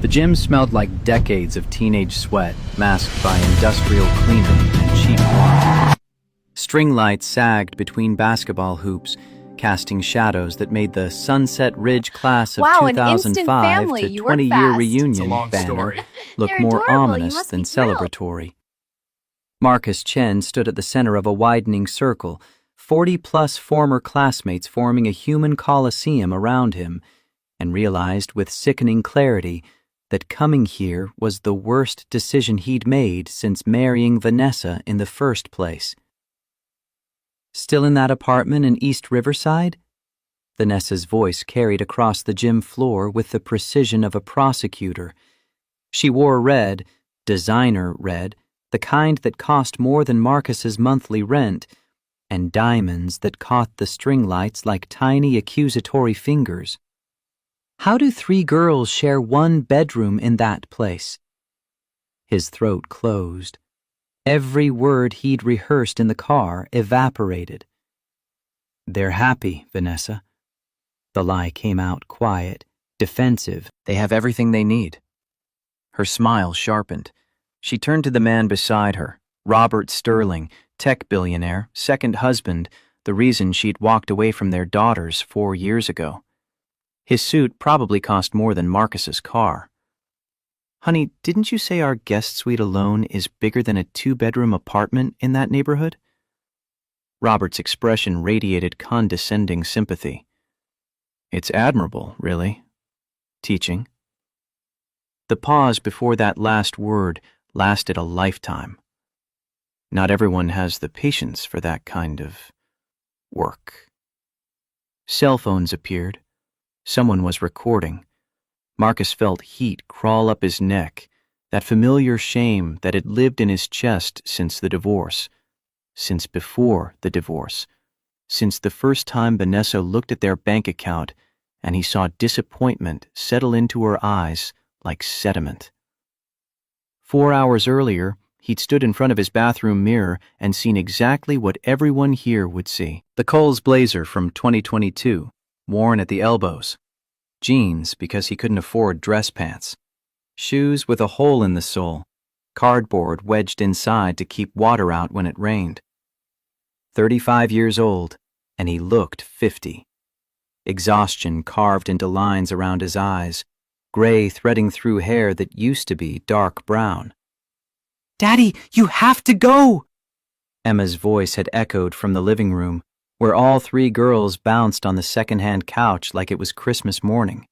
The gym smelled like decades of teenage sweat, masked by industrial cleaner and cheap wine. String lights sagged between basketball hoops, casting shadows that made the Sunset Ridge class of Wow, an instant 2005 family. to You were 20-year fast. reunion It's a long banner story. look They're more adorable. You ominous must than be thrilled. celebratory. Marcus Chen stood at the center of a widening circle, 40-plus former classmates forming a human coliseum around him, and realized with sickening clarity that coming here was the worst decision he'd made since marrying Vanessa in the first place. Still in that apartment in East Riverside? Vanessa's voice carried across the gym floor with the precision of a prosecutor. She wore red, designer red, the kind that cost more than Marcus's monthly rent, and diamonds that caught the string lights like tiny accusatory fingers. How do 3 girls share one bedroom in that place? His throat closed. Every word he'd rehearsed in the car evaporated. They're happy, Vanessa. The lie came out quiet, defensive. They have everything they need. Her smile sharpened. She turned to the man beside her, Robert Sterling, tech billionaire, second husband, the reason she'd walked away from their daughters 4 years ago. His suit probably cost more than Marcus's car. Honey, didn't you say our guest suite alone is bigger than a 2-bedroom apartment in that neighborhood? Robert's expression radiated condescending sympathy. It's admirable, really. Teaching. The pause before that last word lasted a lifetime. Not everyone has the patience for that kind of work. Cell phones appeared. Someone was recording. Marcus felt heat crawl up his neck, that familiar shame that had lived in his chest since the divorce, since before the divorce, since the first time Vanessa looked at their bank account and he saw disappointment settle into her eyes like sediment. 4 hours earlier, he'd stood in front of his bathroom mirror and seen exactly what everyone here would see. The Kohl's blazer from 2022, worn at the elbows. Jeans because he couldn't afford dress pants. Shoes with a hole in the sole. Cardboard wedged inside to keep water out when it rained. 35 years old, and he looked 50. Exhaustion carved into lines around his eyes, gray threading through hair that used to be dark brown. "Daddy, you have to go!" Emma's voice had echoed from the living room, where all 3 girls bounced on the second-hand couch like it was Christmas morning.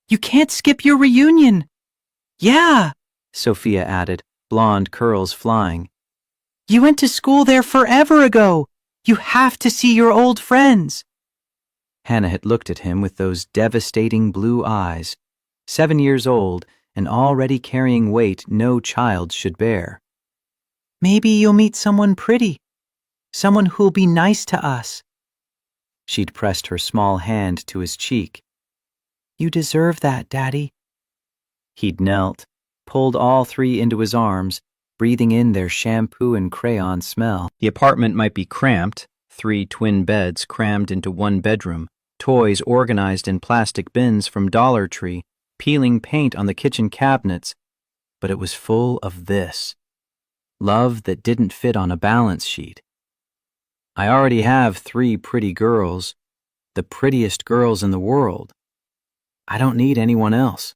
"You can't skip your reunion!" "Yeah," Sophia added, blonde curls flying. "You went to school there forever ago. You have to see your old friends." Hannah had looked at him with those devastating blue eyes, 7 years old and already carrying weight no child should bear. "Maybe you'll meet someone pretty. Someone who'll be nice to us." She'd pressed her small hand to his cheek. "You deserve that, Daddy." He'd knelt, pulled all 3 into his arms, breathing in their shampoo and crayon smell. The apartment might be cramped, 3 twin beds crammed into 1 bedroom, toys organized in plastic bins from Dollar Tree, peeling paint on the kitchen cabinets, but it was full of this. Love that didn't fit on a balance sheet. I already have 3 pretty girls, the prettiest girls in the world. I don't need anyone else.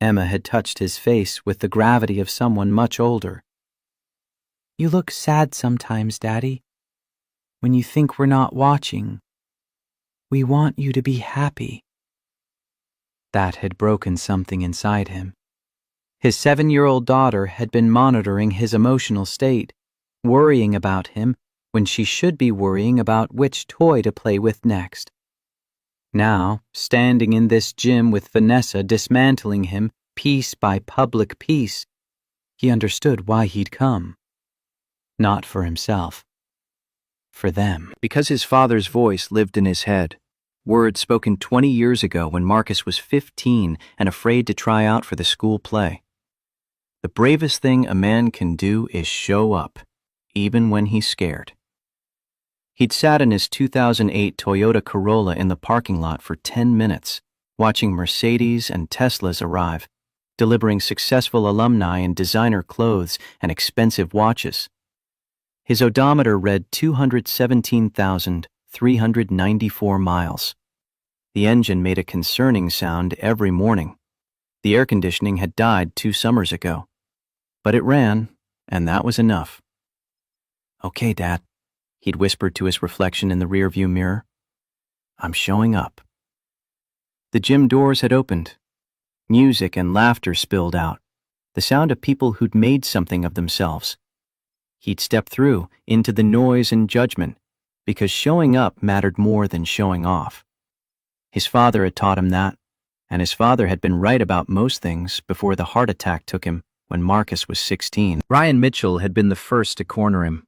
Emma had touched his face with the gravity of someone much older. "You look sad sometimes, Daddy. When you think we're not watching. We want you to be happy." That had broken something inside him. His 7-year-old daughter had been monitoring his emotional state, worrying about him when she should be worrying about which toy to play with next. Now, standing in this gym with Vanessa dismantling him piece by public piece, he understood why he'd come. Not for himself. For them. Because his father's voice lived in his head. Words spoken 20 years ago when Marcus was 15 and afraid to try out for the school play. The bravest thing a man can do is show up, even when he's scared. He'd sat in his 2008 Toyota Corolla in the parking lot for 10 minutes, watching Mercedes and Teslas arrive, delivering successful alumni in designer clothes and expensive watches. His odometer read 217,394 miles. The engine made a concerning sound every morning. The air conditioning had died 2 summers ago. But it ran, and that was enough. "Okay, Dad," he'd whispered to his reflection in the rearview mirror. "I'm showing up." The gym doors had opened. Music and laughter spilled out, the sound of people who'd made something of themselves. He'd stepped through into the noise and judgment, because showing up mattered more than showing off. His father had taught him that, and his father had been right about most things before the heart attack took him when Marcus was 16. Ryan Mitchell had been the first to corner him.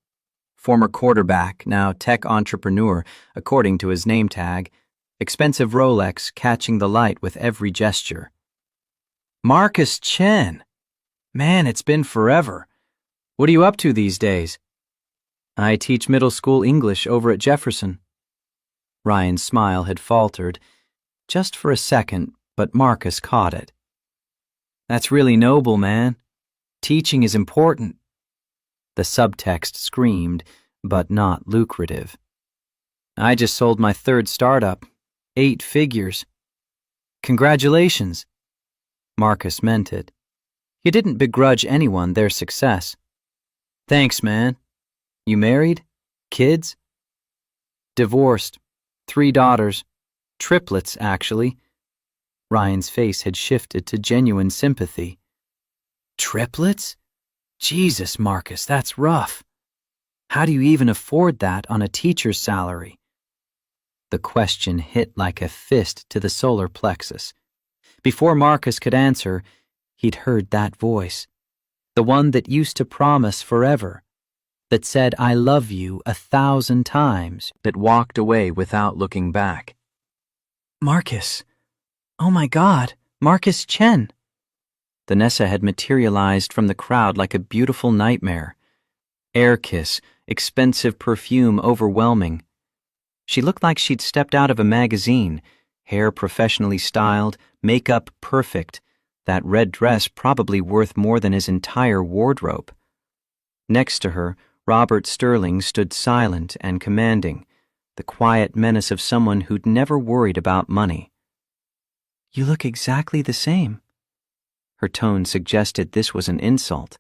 Former quarterback, now tech entrepreneur, according to his name tag, expensive Rolex catching the light with every gesture. "Marcus Chen! Man, it's been forever. What are you up to these days?" "I teach middle school English over at Jefferson." Ryan's smile had faltered, just for a second, but Marcus caught it. "That's really noble, man. Teaching is important." The subtext screamed, but not lucrative. "I just sold my 3rd startup, 8 figures. Congratulations." Marcus meant it. He didn't begrudge anyone their success. "Thanks, man. You married? Kids?" "Divorced. 3 daughters. Triplets, actually." Ryan's face had shifted to genuine sympathy. "Triplets? Jesus, Marcus, that's rough. How do you even afford that on a teacher's salary?" The question hit like a fist to the solar plexus. Before Marcus could answer, he'd heard that voice, the one that used to promise forever, that said "I love you" 1,000 times, that walked away without looking back. "Marcus. Oh my God, Marcus Chen." Vanessa had materialized from the crowd like a beautiful nightmare. Air kiss, expensive perfume overwhelming. She looked like she'd stepped out of a magazine, hair professionally styled, makeup perfect, that red dress probably worth more than his entire wardrobe. Next to her, Robert Sterling stood silent and commanding, the quiet menace of someone who'd never worried about money. "You look exactly the same." Her tone suggested this was an insult.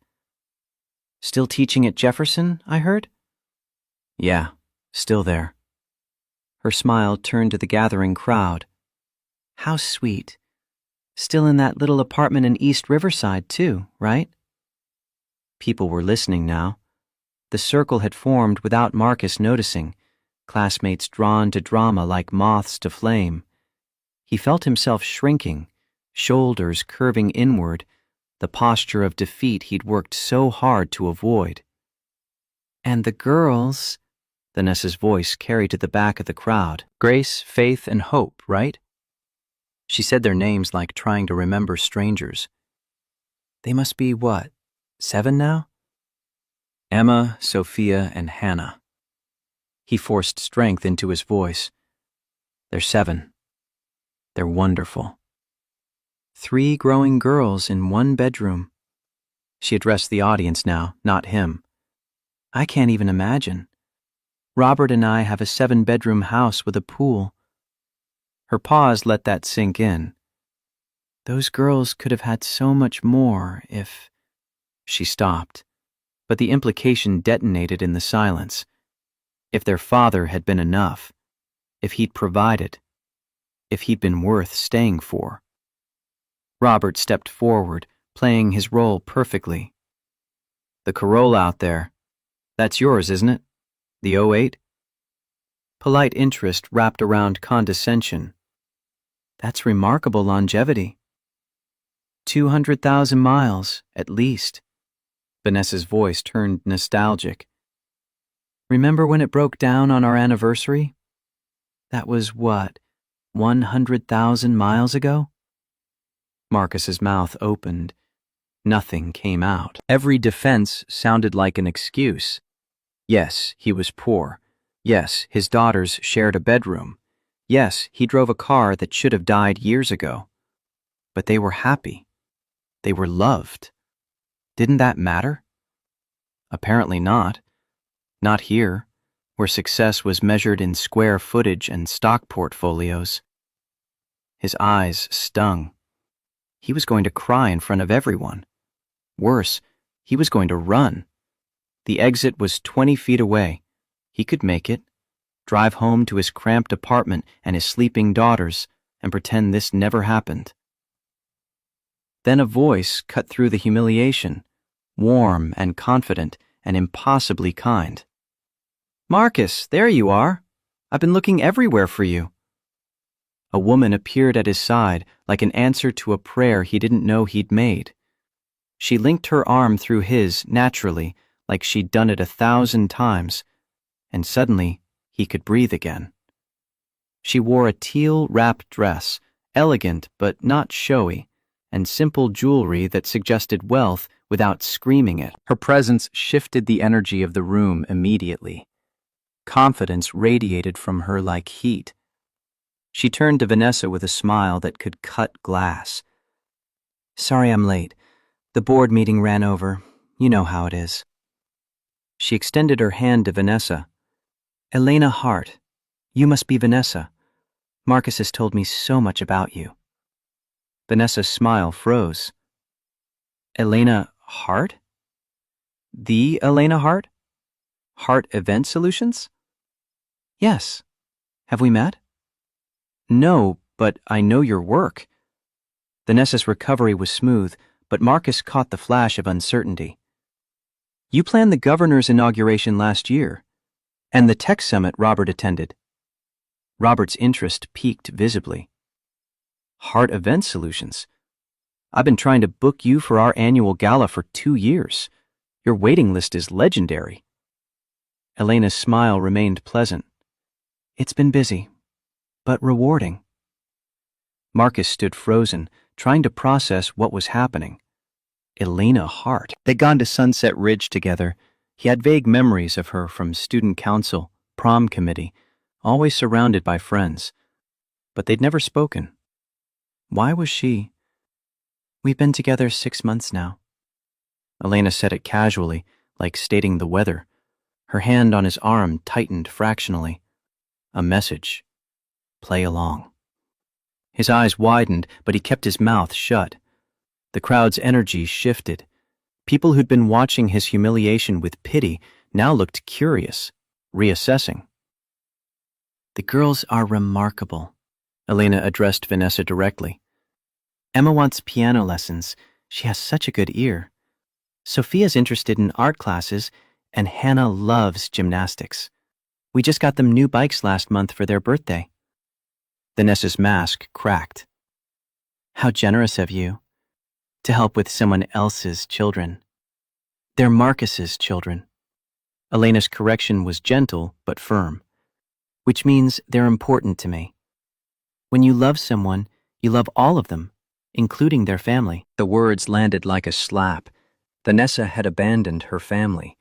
"Still teaching at Jefferson, I heard?" "Yeah, still there." Her smile turned to the gathering crowd. "How sweet. Still in that little apartment in East Riverside, too, right?" People were listening now. The circle had formed without Marcus noticing, classmates drawn to drama like moths to flame. He felt himself shrinking, shoulders curving inward, the posture of defeat he'd worked so hard to avoid. "And the girls," Vanessa's voice carried to the back of the crowd. "Grace, Faith, and Hope, right?" She said their names like trying to remember strangers. "They must be what, 7 now?" "Emma, Sophia, and Hannah." He forced strength into his voice. "They're 7. They're wonderful." 3 growing girls in 1 bedroom. She addressed the audience now, not him. "I can't even imagine. Robert and I have a 7-bedroom house with a pool." Her pause let that sink in. "Those girls could have had so much more if—" She stopped, but the implication detonated in the silence. If their father had been enough, if he'd provided, if he'd been worth staying for. Robert stepped forward, playing his role perfectly. "The Corolla out there, that's yours, isn't it? The '08? Polite interest wrapped around condescension. "That's remarkable longevity." 200,000 miles, at least. Vanessa's voice turned nostalgic. "Remember when it broke down on our anniversary? That was what, 100,000 miles ago?" Marcus's mouth opened. Nothing came out. Every defense sounded like an excuse. Yes, he was poor. Yes, his daughters shared a bedroom. Yes, he drove a car that should have died years ago. But they were happy. They were loved. Didn't that matter? Apparently not. Not here, where success was measured in square footage and stock portfolios. His eyes stung. He was going to cry in front of everyone. Worse, he was going to run. The exit was 20 feet away. He could make it, drive home to his cramped apartment and his sleeping daughters, and pretend this never happened. Then a voice cut through the humiliation, warm and confident and impossibly kind. "Marcus, there you are. I've been looking everywhere for you." A woman appeared at his side like an answer to a prayer he didn't know he'd made. She linked her arm through his naturally, like she'd done it 1,000 times, and suddenly he could breathe again. She wore a teal-wrapped dress, elegant but not showy, and simple jewelry that suggested wealth without screaming it. Her presence shifted the energy of the room immediately. Confidence radiated from her like heat. She turned to Vanessa with a smile that could cut glass. "Sorry I'm late. The board meeting ran over. You know how it is." She extended her hand to Vanessa. "Elena Hart. You must be Vanessa. Marcus has told me so much about you." Vanessa's smile froze. "Elena Hart? The Elena Hart? Hart Event Solutions?" "Yes. Have we met?" "No, but I know your work." Vanessa's recovery was smooth, but Marcus caught the flash of uncertainty. "You planned the governor's inauguration last year, and the tech summit Robert attended." Robert's interest peaked visibly. "Hart Event Solutions? I've been trying to book you for our annual gala for 2 years. Your waiting list is legendary." Elena's smile remained pleasant. "It's been busy, but rewarding." Marcus stood frozen, trying to process what was happening. Elena Hart. They'd gone to Sunset Ridge together. He had vague memories of her from student council, prom committee, always surrounded by friends. But they'd never spoken. Why was she? "We've been together 6 months now." Elena said it casually, like stating the weather. Her hand on his arm tightened fractionally. A message. Play along. His eyes widened, but he kept his mouth shut. The crowd's energy shifted. People who'd been watching his humiliation with pity now looked curious, reassessing. "The girls are remarkable," Elena addressed Vanessa directly. "Emma wants piano lessons. She has such a good ear. Sophia's interested in art classes, and Hannah loves gymnastics. We just got them new bikes last month for their birthday." Vanessa's mask cracked. "How generous of you to help with someone else's children. They're Marcus's children." Elena's correction was gentle but firm. "Which means they're important to me. When you love someone, you love all of them, including their family." The words landed like a slap. Vanessa had abandoned her family.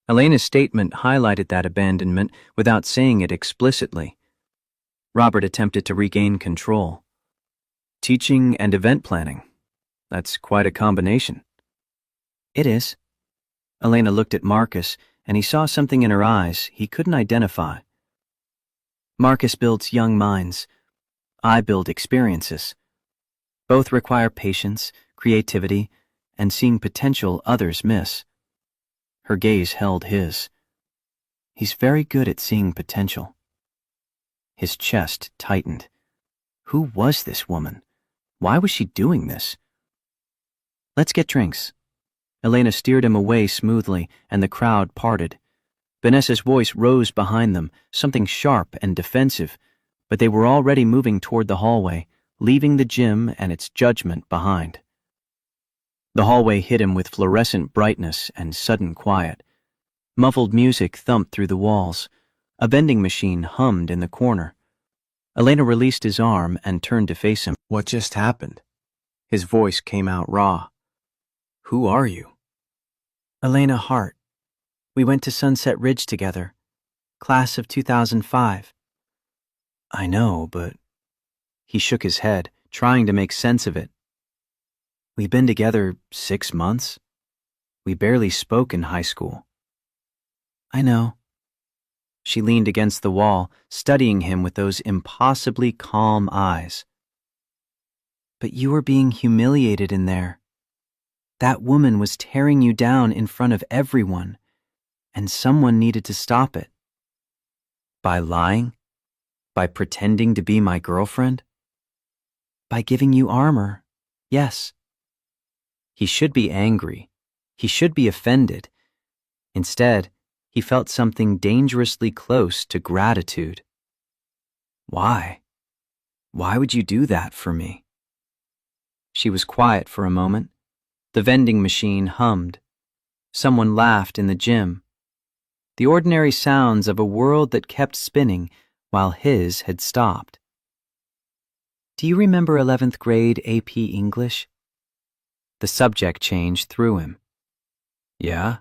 Elena's statement highlighted that abandonment without saying it explicitly. Robert attempted to regain control. "Teaching and event planning. That's quite a combination." "It is." Elena looked at Marcus, and he saw something in her eyes he couldn't identify. "Marcus builds young minds. I build experiences. Both require patience, creativity, and seeing potential others miss." Her gaze held his. "He's very good at seeing potential." His chest tightened. Who was this woman? Why was she doing this? "Let's get drinks." Elena steered him away smoothly, and the crowd parted. Vanessa's voice rose behind them, something sharp and defensive, but they were already moving toward the hallway, leaving the gym and its judgment behind. The hallway hit him with fluorescent brightness and sudden quiet. Muffled music thumped through the walls. A vending machine hummed in the corner. Elena released his arm and turned to face him. "What just happened?" His voice came out raw. "Who are you?" "Elena Hart. We went to Sunset Ridge together. Class of 2005. I know, but he shook his head, trying to make sense of it. We've been together 6 months. We barely spoke in high school. I know. She leaned against the wall, studying him with those impossibly calm eyes. But you were being humiliated in there. That woman was tearing you down in front of everyone, and someone needed to stop it. By lying? By pretending to be my girlfriend? By giving you armor, yes. He should be angry. He should be offended. Instead, he felt something dangerously close to gratitude. Why? Why would you do that for me? She was quiet for a moment. The vending machine hummed. Someone laughed in the gym. The ordinary sounds of a world that kept spinning while his had stopped. Do you remember 11th grade AP English? The subject change threw him. Yeah?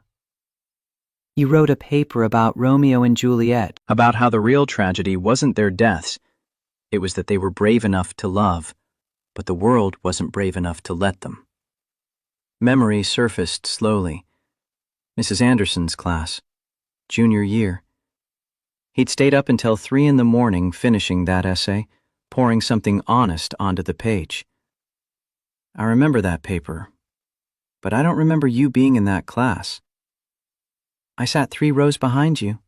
You wrote a paper about Romeo and Juliet, about how the real tragedy wasn't their deaths. It was that they were brave enough to love, but the world wasn't brave enough to let them. Memory surfaced slowly. Mrs. Anderson's class, junior year. He'd stayed up until 3 a.m. finishing that essay, pouring something honest onto the page. I remember that paper, but I don't remember you being in that class. I sat 3 rows behind you.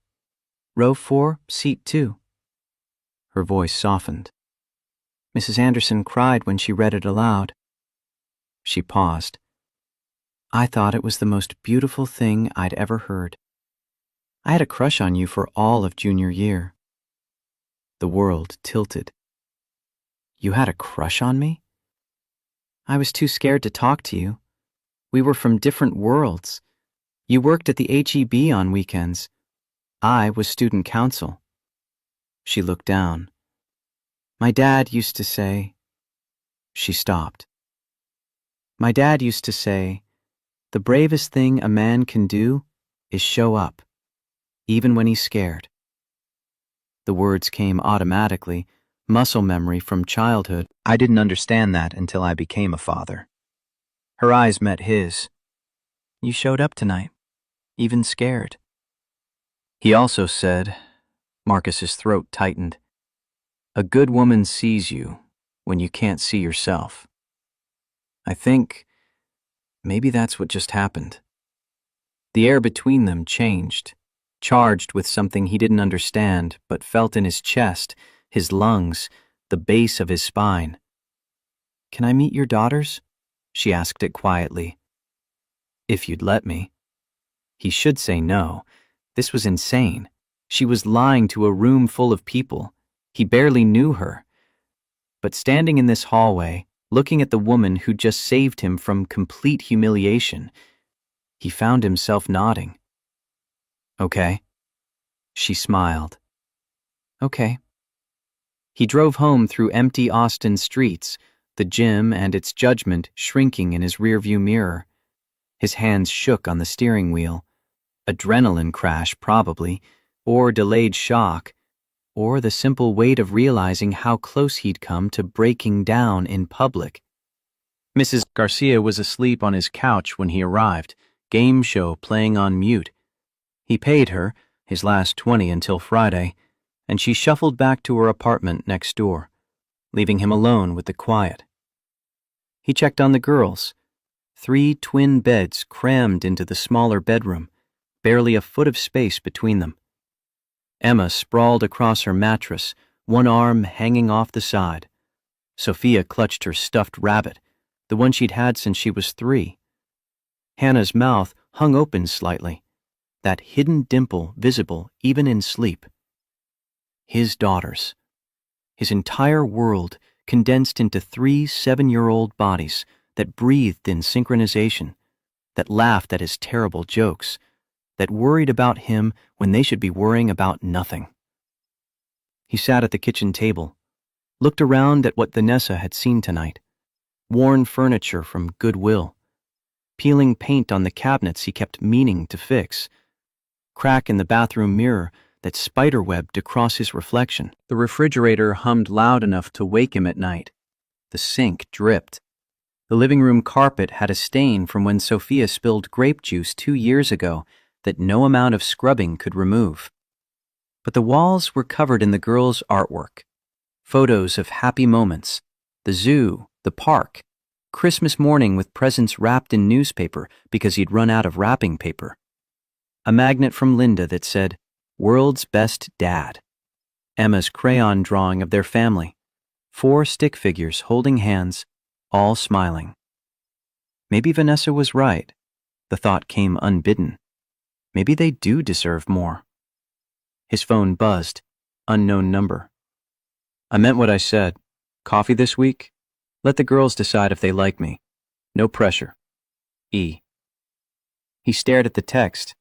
Row 4, seat 2. Her voice softened. Mrs. Anderson cried when she read it aloud. She paused. I thought it was the most beautiful thing I'd ever heard. I had a crush on you for all of junior year. The world tilted. You had a crush on me? I was too scared to talk to you. We were from different worlds. You worked at the HEB on weekends. I was student council. She looked down. My dad used to say... She stopped. My dad used to say, the bravest thing a man can do is show up, even when he's scared. The words came automatically, muscle memory from childhood. I didn't understand that until I became a father. Her eyes met his. You showed up tonight, even scared. He also said, Marcus's throat tightened, a good woman sees you when you can't see yourself. I think maybe that's what just happened. The air between them changed, charged with something he didn't understand but felt in his chest, his lungs, the base of his spine. Can I meet your daughters? She asked it quietly. If you'd let me. He should say no. This was insane. She was lying to a room full of people. He barely knew her. But standing in this hallway, looking at the woman who just saved him from complete humiliation, he found himself nodding. Okay. She smiled. Okay. He drove home through empty Austin streets, the gym and its judgment shrinking in his rearview mirror. His hands shook on the steering wheel. Adrenaline crash, probably, or delayed shock, or the simple weight of realizing how close he'd come to breaking down in public. Mrs. Garcia was asleep on his couch when he arrived, game show playing on mute. He paid her, his last 20 until Friday, and she shuffled back to her apartment next door, leaving him alone with the quiet. He checked on the girls. 3 twin beds crammed into the smaller bedroom, barely a foot of space between them. Emma sprawled across her mattress, one arm hanging off the side. Sophia clutched her stuffed rabbit, the one she'd had since she was 3. Hannah's mouth hung open slightly, that hidden dimple visible even in sleep. His daughters. His entire world condensed into 3 7-year-old bodies that breathed in synchronization, that laughed at his terrible jokes, that worried about him when they should be worrying about nothing. He sat at the kitchen table, looked around at what Vanessa had seen tonight. Worn furniture from Goodwill, peeling paint on the cabinets he kept meaning to fix, crack in the bathroom mirror that spiderwebbed across his reflection. The refrigerator hummed loud enough to wake him at night. The sink dripped. The living room carpet had a stain from when Sophia spilled grape juice 2 years ago that no amount of scrubbing could remove. But the walls were covered in the girls' artwork. Photos of happy moments, the zoo, the park, Christmas morning with presents wrapped in newspaper because he'd run out of wrapping paper. A magnet from Linda that said, "World's Best Dad." Emma's crayon drawing of their family. 4 stick figures holding hands, all smiling. Maybe Vanessa was right. The thought came unbidden. Maybe they do deserve more. His phone buzzed. Unknown number. I meant what I said. Coffee this week? Let the girls decide if they like me. No pressure. E. He stared at the text,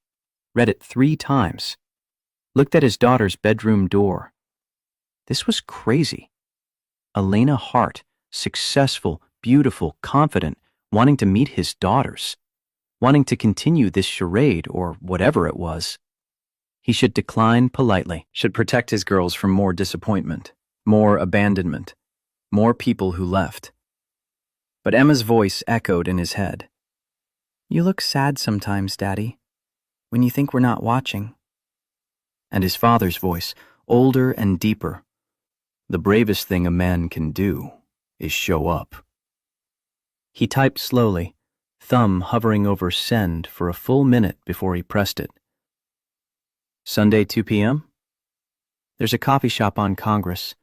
read it 3 times, looked at his daughter's bedroom door. This was crazy. Elena Hart, successful, beautiful, confident, wanting to meet his daughters, wanting to continue this charade or whatever it was. He should decline politely, should protect his girls from more disappointment, more abandonment, more people who left. But Emma's voice echoed in his head. You look sad sometimes, Daddy, when you think we're not watching. And his father's voice, older and deeper. The bravest thing a man can do is show up. He typed slowly, thumb hovering over send for a full minute before he pressed it. Sunday, 2 p.m.? There's a coffee shop on Congress.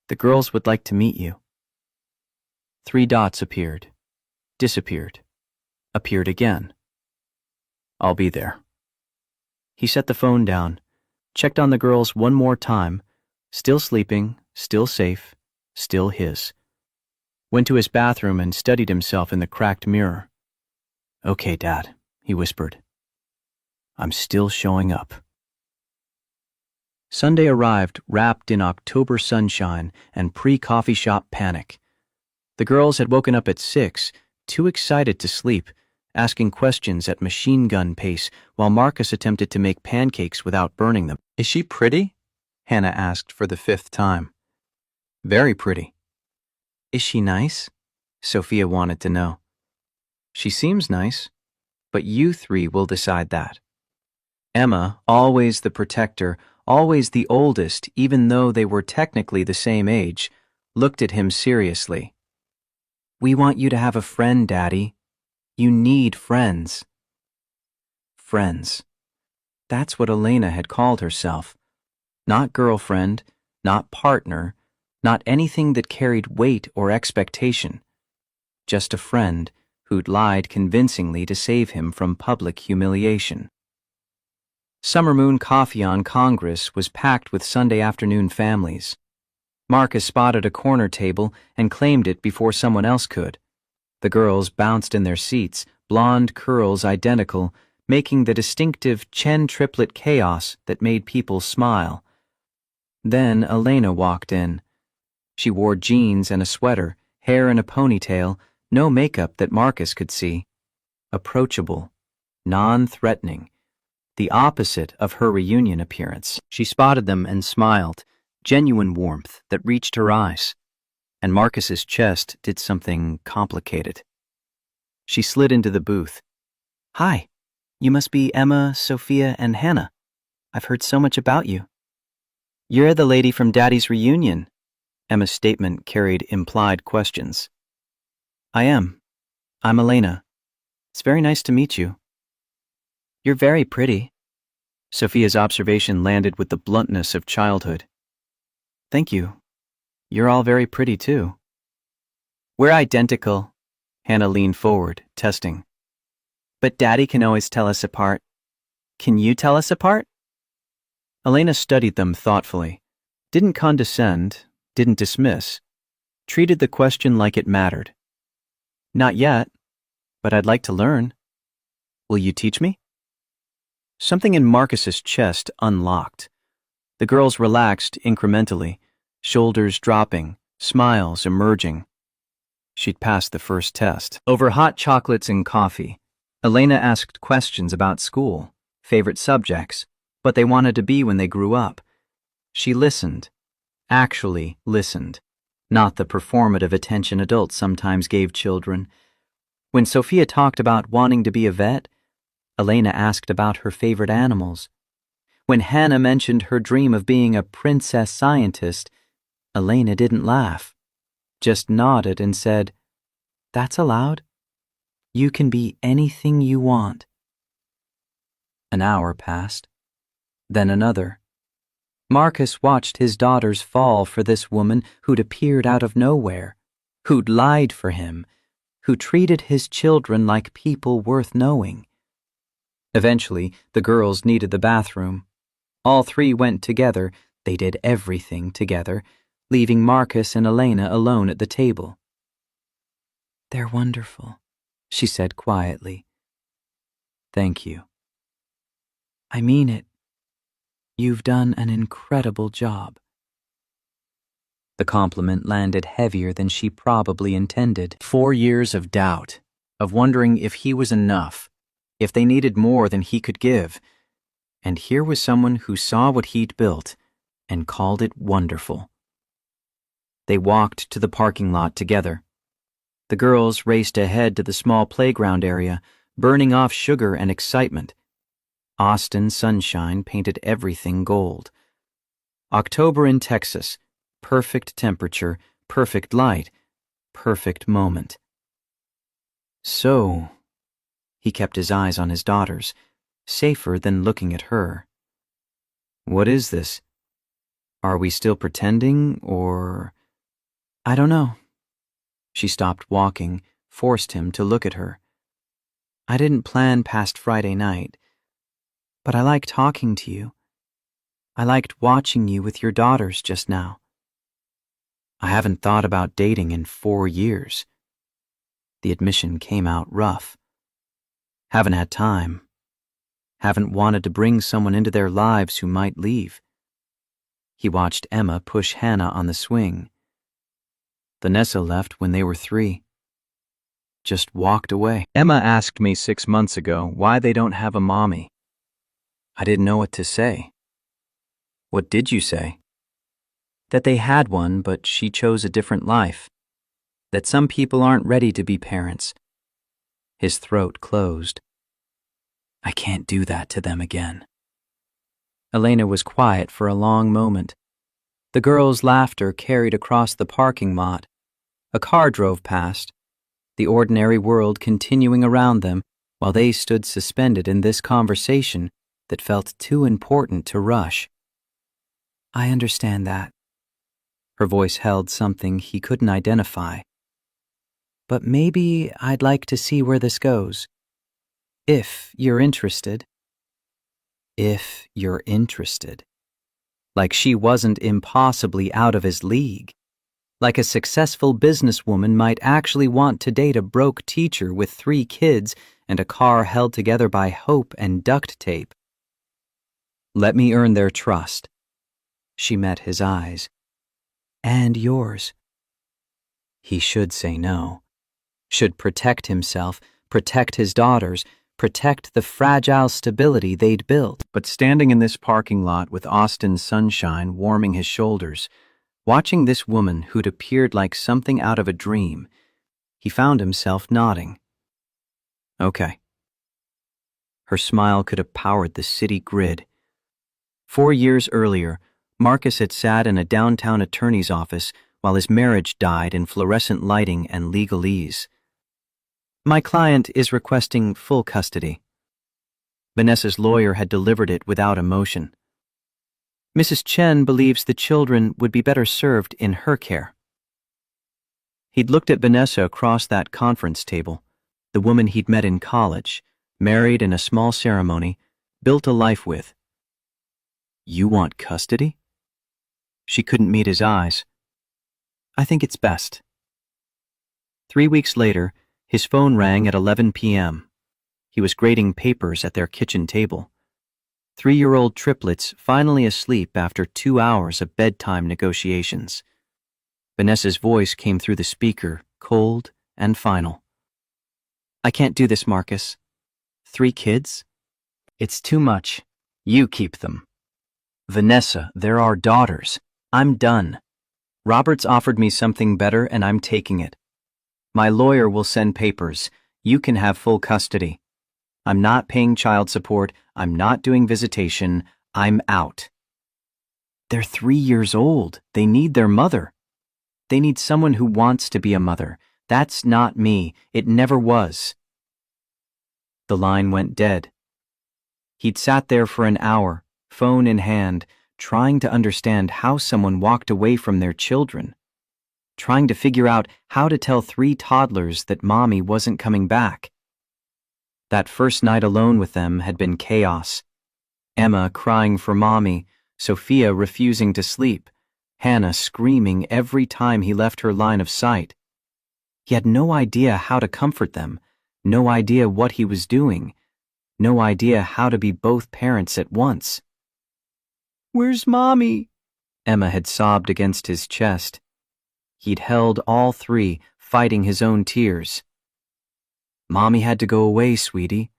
The girls would like to meet you. 3 dots appeared, disappeared, appeared again. I'll be there. He set the phone down, checked on the girls one more time, still sleeping, still safe, still his. Went to his bathroom and studied himself in the cracked mirror. Okay, Dad, he whispered. I'm still showing up. Sunday arrived wrapped in October sunshine and pre-coffee shop panic. The girls had woken up at 6, too excited to sleep, asking questions at machine gun pace while Marcus attempted to make pancakes without burning them. Is she pretty? Hannah asked for the 5th time. Very pretty. Is she nice? Sophia wanted to know. She seems nice, but you 3 will decide that. Emma, always the protector, always the oldest, even though they were technically the same age, looked at him seriously. We want you to have a friend, Daddy. You need friends. Friends. That's what Elena had called herself. Not girlfriend, not partner, not anything that carried weight or expectation. Just a friend who'd lied convincingly to save him from public humiliation. Summer Moon Coffee on Congress was packed with Sunday afternoon families. Marcus spotted a corner table and claimed it before someone else could. The girls bounced in their seats, blonde curls identical, making the distinctive Chen triplet chaos that made people smile. Then Elena walked in. She wore jeans and a sweater, hair in a ponytail, no makeup that Marcus could see. Approachable, non-threatening. The opposite of her reunion appearance. She spotted them and smiled, genuine warmth that reached her eyes. And Marcus's chest did something complicated. She slid into the booth. Hi, you must be Emma, Sophia, and Hannah. I've heard so much about you. You're the lady from Daddy's reunion. Emma's statement carried implied questions. I am. I'm Elena. It's very nice to meet you. You're very pretty. Sophia's observation landed with the bluntness of childhood. Thank you. You're all very pretty, too. We're identical. Hannah leaned forward, testing. But Daddy can always tell us apart. Can you tell us apart? Elena studied them thoughtfully, didn't condescend, didn't dismiss, treated the question like it mattered. Not yet, but I'd like to learn. Will you teach me? Something in Marcus's chest unlocked. The girls relaxed incrementally, shoulders dropping, smiles emerging. She'd passed the first test. Over hot chocolates and coffee, Elena asked questions about school, favorite subjects, but they wanted to be when they grew up. She listened, actually listened, not the performative attention adults sometimes gave children. When Sophia talked about wanting to be a vet, Elena asked about her favorite animals. When Hannah mentioned her dream of being a princess scientist, Elena didn't laugh, just nodded and said, "That's allowed. You can be anything you want." An hour passed, then another. Marcus watched his daughters fall for this woman who'd appeared out of nowhere, who'd lied for him, who treated his children like people worth knowing. Eventually, the girls needed the bathroom. All three went together. They did everything together, leaving Marcus and Elena alone at the table. "They're wonderful," she said quietly. "Thank you." "I mean it. You've done an incredible job." The compliment landed heavier than she probably intended. 4 years of doubt, of wondering if he was enough, if they needed more than he could give. And here was someone who saw what he'd built and called it wonderful. They walked to the parking lot together. The girls raced ahead to the small playground area, burning off sugar and excitement. Austin sunshine painted everything gold. October in Texas, perfect temperature, perfect light, perfect moment. So, he kept his eyes on his daughters, safer than looking at her. "What is this? Are we still pretending, or—" "I don't know." She stopped walking, forced him to look at her. "I didn't plan past Friday night, but I like talking to you. I liked watching you with your daughters just now. I haven't thought about dating in 4 years. The admission came out rough. Haven't had time. Haven't wanted to bring someone into their lives who might leave. He watched Emma push Hannah on the swing. Vanessa left when they were 3. Just walked away. Emma asked me 6 months ago why they don't have a mommy. I didn't know what to say. What did you say? That they had one, but she chose a different life. That some people aren't ready to be parents. His throat closed. I can't do that to them again. Elena was quiet for a long moment. The girls' laughter carried across the parking lot. A car drove past, the ordinary world continuing around them while they stood suspended in this conversation that felt too important to rush. I understand that. Her voice held something he couldn't identify. But maybe I'd like to see where this goes. If you're interested. If you're interested. Like she wasn't impossibly out of his league. Like a successful businesswoman might actually want to date a broke teacher with 3 kids and a car held together by hope and duct tape. Let me earn their trust. She met his eyes. And yours. He should say no. Should protect himself, protect his daughters, protect the fragile stability they'd built. But standing in this parking lot with Austin's sunshine warming his shoulders, watching this woman who'd appeared like something out of a dream, he found himself nodding. Okay. Her smile could have powered the city grid. 4 years earlier, Marcus had sat in a downtown attorney's office while his marriage died in fluorescent lighting and legalese. My client is requesting full custody. Vanessa's lawyer had delivered it without emotion. Mrs. Chen believes the children would be better served in her care. He'd looked at Vanessa across that conference table, the woman he'd met in college, married in a small ceremony, built a life with. You want custody? She couldn't meet his eyes. I think it's best. 3 weeks later, his phone rang at 11 p.m. He was grading papers at their kitchen table. 3-year-old triplets finally asleep after 2 hours of bedtime negotiations. Vanessa's voice came through the speaker, cold and final. I can't do this, Marcus. 3 kids? It's too much. You keep them. Vanessa, they're our daughters. I'm done. Robert's offered me something better and I'm taking it. My lawyer will send papers. You can have full custody. I'm not paying child support. I'm not doing visitation. I'm out. They're 3 years old. They need their mother. They need someone who wants to be a mother. That's not me. It never was. The line went dead. He'd sat there for an hour, phone in hand, trying to understand how someone walked away from their children, trying to figure out how to tell 3 toddlers that mommy wasn't coming back. That first night alone with them had been chaos. Emma crying for mommy, Sophia refusing to sleep, Hannah screaming every time he left her line of sight. He had no idea how to comfort them, no idea what he was doing, no idea how to be both parents at once. "Where's mommy?" Emma had sobbed against his chest. He'd held all 3, fighting his own tears. "Mommy had to go away, sweetie.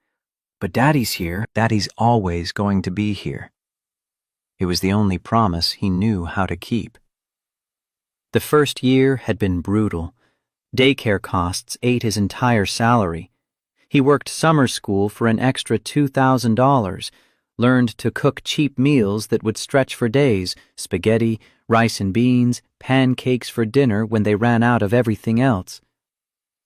But Daddy's here. Daddy's always going to be here." It was the only promise he knew how to keep. The first year had been brutal. Daycare costs ate his entire salary. He worked summer school for an extra $2,000, learned to cook cheap meals that would stretch for days, spaghetti, rice and beans, pancakes for dinner when they ran out of everything else.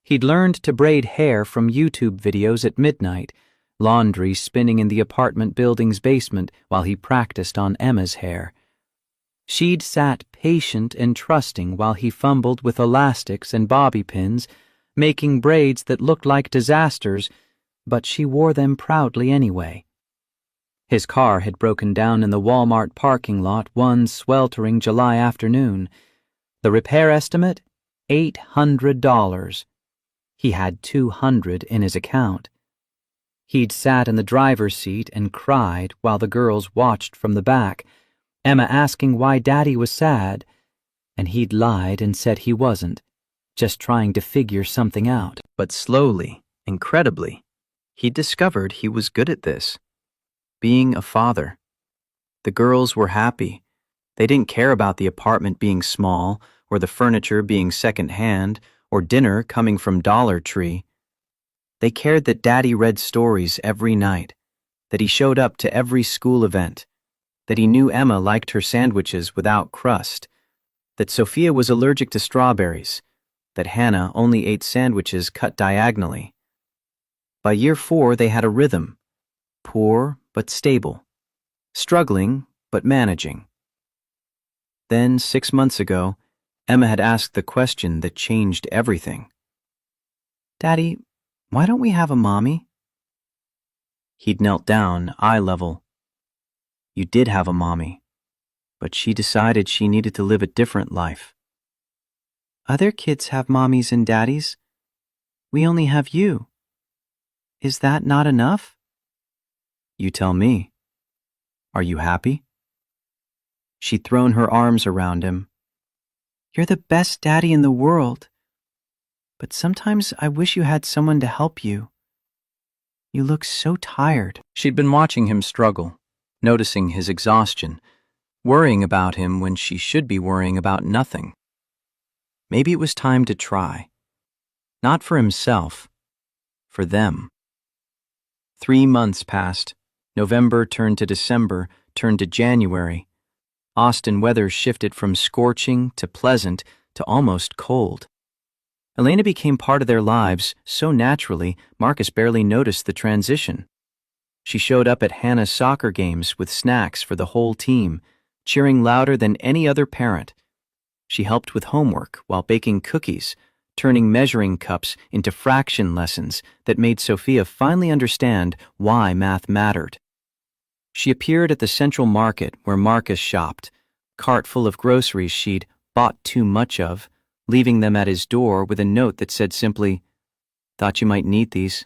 He'd learned to braid hair from YouTube videos at midnight, laundry spinning in the apartment building's basement while he practiced on Emma's hair. She'd sat patient and trusting while he fumbled with elastics and bobby pins, making braids that looked like disasters, but she wore them proudly anyway. His car had broken down in the Walmart parking lot one sweltering July afternoon. The repair estimate? $800. He had $200 in his account. He'd sat in the driver's seat and cried while the girls watched from the back, Emma asking why Daddy was sad, and he'd lied and said he wasn't, just trying to figure something out. But slowly, incredibly, he'd discovered he was good at this. Being a father. The girls were happy. They didn't care about the apartment being small, or the furniture being second-hand, or dinner coming from Dollar Tree. They cared that Daddy read stories every night, that he showed up to every school event, that he knew Emma liked her sandwiches without crust, that Sophia was allergic to strawberries, that Hannah only ate sandwiches cut diagonally. By year 4, they had a rhythm, poor but stable, struggling but managing. Then, 6 months ago, Emma had asked the question that changed everything. "Daddy, why don't we have a mommy?" He'd knelt down, eye level. "You did have a mommy, but she decided she needed to live a different life." "Other kids have mommies and daddies. We only have you. Is that not enough?" "You tell me. Are you happy?" She'd thrown her arms around him. "You're the best daddy in the world. But sometimes I wish you had someone to help you. You look so tired." She'd been watching him struggle, noticing his exhaustion, worrying about him when she should be worrying about nothing. Maybe it was time to try. Not for himself, for them. 3 months passed. November turned to December, turned to January. Austin weather shifted from scorching to pleasant to almost cold. Elena became part of their lives so naturally Marcus barely noticed the transition. She showed up at Hannah's soccer games with snacks for the whole team, cheering louder than any other parent. She helped with homework while baking cookies, turning measuring cups into fraction lessons that made Sophia finally understand why math mattered. She appeared at the central market where Marcus shopped, cart full of groceries she'd bought too much of, leaving them at his door with a note that said simply, "Thought you might need these."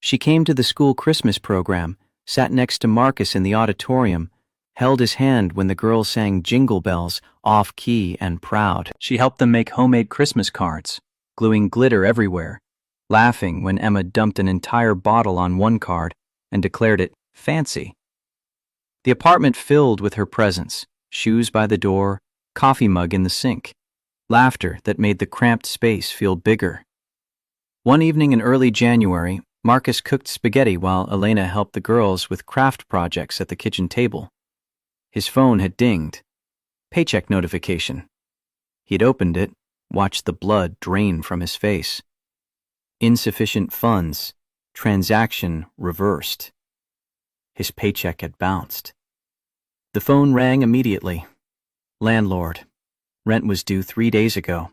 She came to the school Christmas program, sat next to Marcus in the auditorium, held his hand when the girls sang Jingle Bells, off-key and proud. She helped them make homemade Christmas cards, gluing glitter everywhere, laughing when Emma dumped an entire bottle on one card and declared it fancy. The apartment filled with her presence, shoes by the door, coffee mug in the sink, laughter that made the cramped space feel bigger. One evening in early January, Marcus cooked spaghetti while Elena helped the girls with craft projects at the kitchen table. His phone had dinged. Paycheck notification. He'd opened it, watched the blood drain from his face. Insufficient funds. Transaction reversed. His paycheck had bounced. The phone rang immediately. Landlord. Rent was due 3 days ago.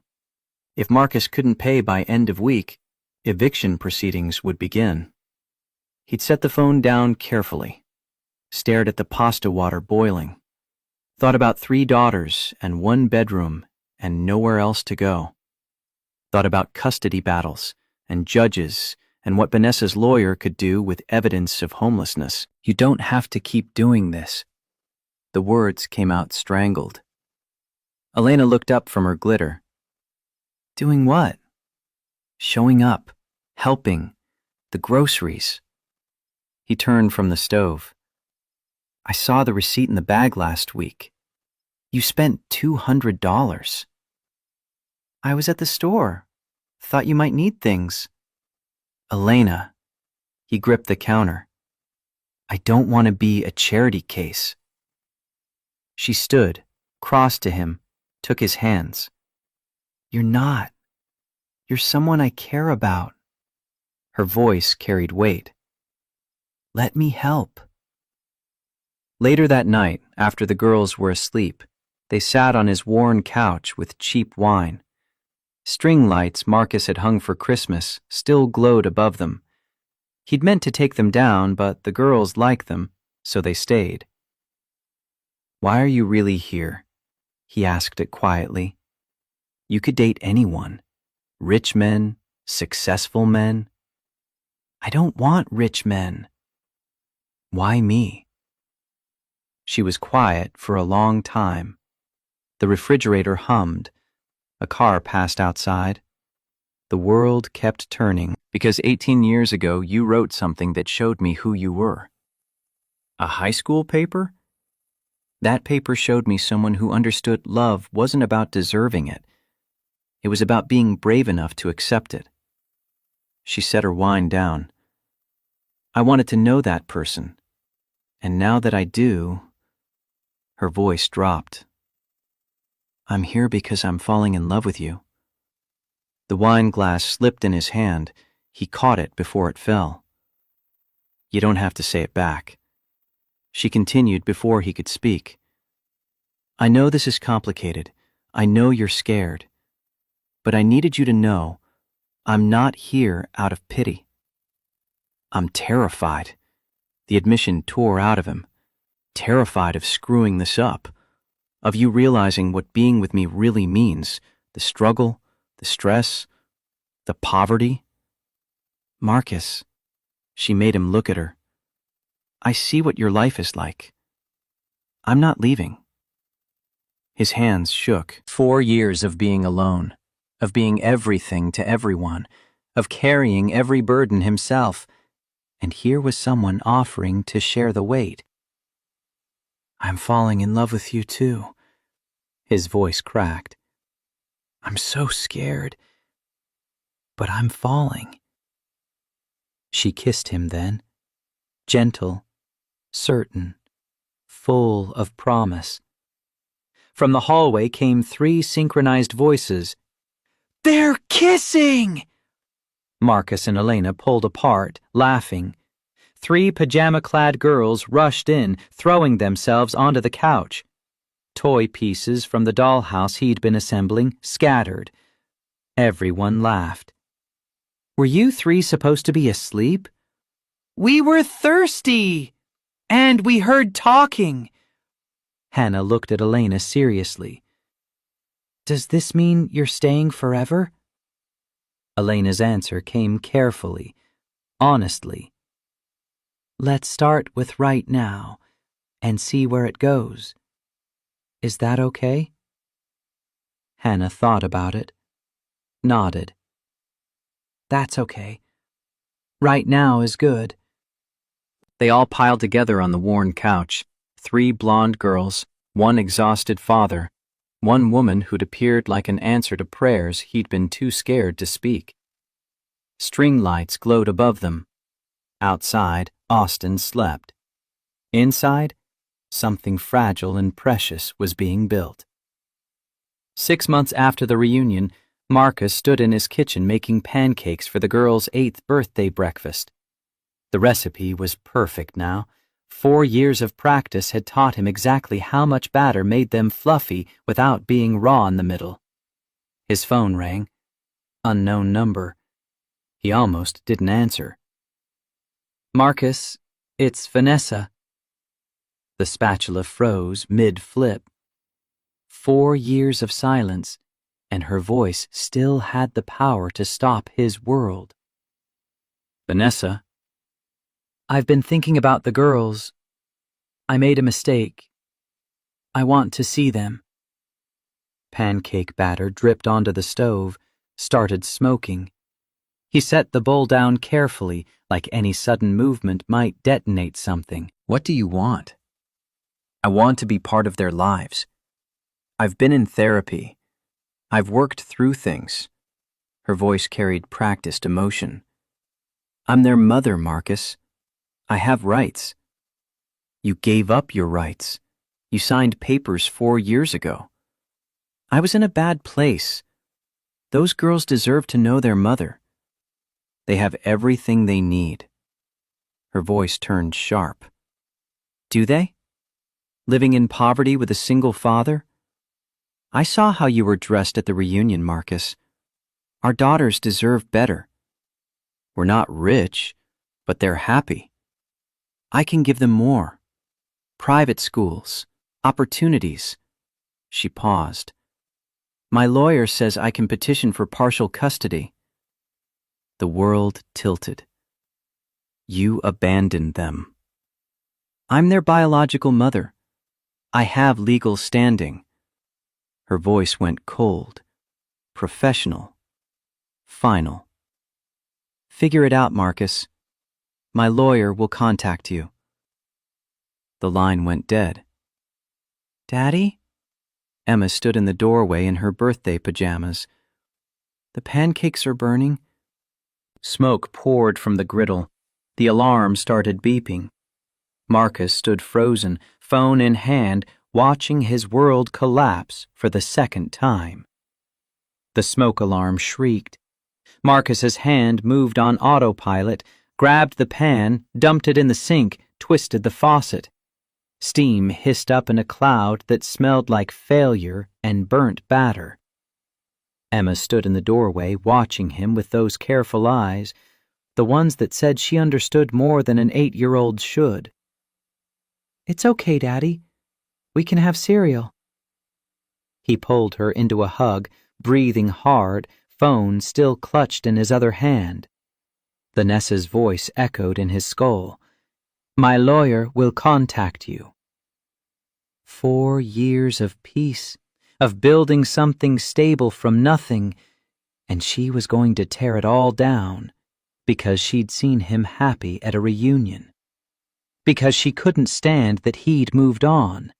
If Marcus couldn't pay by end of week, eviction proceedings would begin. He'd set the phone down carefully, stared at the pasta water boiling, thought about 3 daughters and 1 bedroom and nowhere else to go, thought about custody battles and judges and what Vanessa's lawyer could do with evidence of homelessness. You don't have to keep doing this. The words came out strangled. Elena looked up from her glitter. Doing what? Showing up, helping, the groceries. He turned from the stove. I saw the receipt in the bag last week. You spent $200. I was at the store. Thought you might need things. Elena. He gripped the counter. I don't want to be a charity case. She stood, crossed to him, took his hands. You're not. You're someone I care about. Her voice carried weight. Let me help. Later that night, after the girls were asleep, they sat on his worn couch with cheap wine. String lights Marcus had hung for Christmas still glowed above them. He'd meant to take them down, but the girls liked them, so they stayed. Why are you really here? He asked it quietly. You could date anyone. Rich men, successful men. I don't want rich men. Why me? She was quiet for a long time. The refrigerator hummed. A car passed outside. The world kept turning because 18 years ago you wrote something that showed me who you were. A high school paper? That paper showed me someone who understood love wasn't about deserving it. It was about being brave enough to accept it. She set her wine down. I wanted to know that person. And now that I do, her voice dropped. I'm here because I'm falling in love with you. The wine glass slipped in his hand. He caught it before it fell. You don't have to say it back. She continued before he could speak. I know this is complicated. I know you're scared. But I needed you to know I'm not here out of pity. I'm terrified. The admission tore out of him. Terrified of screwing this up. Of you realizing what being with me really means, the struggle, the stress, the poverty. Marcus, she made him look at her. I see what your life is like. I'm not leaving. His hands shook. 4 years of being alone, of being everything to everyone, of carrying every burden himself, and here was someone offering to share the weight. I'm falling in love with you too. His voice cracked. I'm so scared, but I'm falling. She kissed him then, gentle, certain, full of promise. From the hallway came 3 synchronized voices. They're kissing! Marcus and Elena pulled apart, laughing. 3 pajama-clad girls rushed in, throwing themselves onto the couch. Toy pieces from the dollhouse he'd been assembling scattered. Everyone laughed. Were you 3 supposed to be asleep? We were thirsty! And we heard talking. Hannah looked at Elena seriously. Does this mean you're staying forever? Elena's answer came carefully, honestly. Let's start with right now and see where it goes. Is that okay? Hannah thought about it, nodded. That's okay. Right now is good. They all piled together on the worn couch, 3 blonde girls, 1 exhausted father, 1 woman who'd appeared like an answer to prayers he'd been too scared to speak. String lights glowed above them. Outside, Austin slept. Inside, something fragile and precious was being built. 6 months after the reunion, Marcus stood in his kitchen making pancakes for the girls' 8th birthday breakfast. The recipe was perfect now. 4 years of practice had taught him exactly how much batter made them fluffy without being raw in the middle. His phone rang. Unknown number. He almost didn't answer. "Marcus, it's Vanessa." The spatula froze mid-flip. 4 years of silence, and her voice still had the power to stop his world. "Vanessa, I've been thinking about the girls. I made a mistake. I want to see them." Pancake batter dripped onto the stove, started smoking. He set the bowl down carefully, like any sudden movement might detonate something. "What do you want?" "I want to be part of their lives. I've been in therapy. I've worked through things." Her voice carried practiced emotion. "I'm their mother, Marcus. I have rights." "You gave up your rights. You signed papers 4 years ago." "I was in a bad place. Those girls deserve to know their mother. They have everything they need." Her voice turned sharp. "Do they? Living in poverty with a single father? I saw how you were dressed at the reunion, Marcus. Our daughters deserve better. We're not rich, but they're happy. I can give them more. Private schools, opportunities." She paused. "My lawyer says I can petition for partial custody." The world tilted. "You abandoned them." "I'm their biological mother. I have legal standing." Her voice went cold, professional, final. "Figure it out, Marcus. My lawyer will contact you." The line went dead. "Daddy?" Emma stood in the doorway in her birthday pajamas. "The pancakes are burning." Smoke poured from the griddle. The alarm started beeping. Marcus stood frozen, phone in hand, watching his world collapse for the 2nd time. The smoke alarm shrieked. Marcus's hand moved on autopilot, grabbed the pan, dumped it in the sink, twisted the faucet. Steam hissed up in a cloud that smelled like failure and burnt batter. Emma stood in the doorway watching him with those careful eyes, the ones that said she understood more than an 8-year-old should. "It's okay, Daddy. We can have cereal." He pulled her into a hug, breathing hard, phone still clutched in his other hand. Vanessa's voice echoed in his skull. "My lawyer will contact you." 4 years of peace, of building something stable from nothing, and she was going to tear it all down because she'd seen him happy at a reunion. Because she couldn't stand that he'd moved on.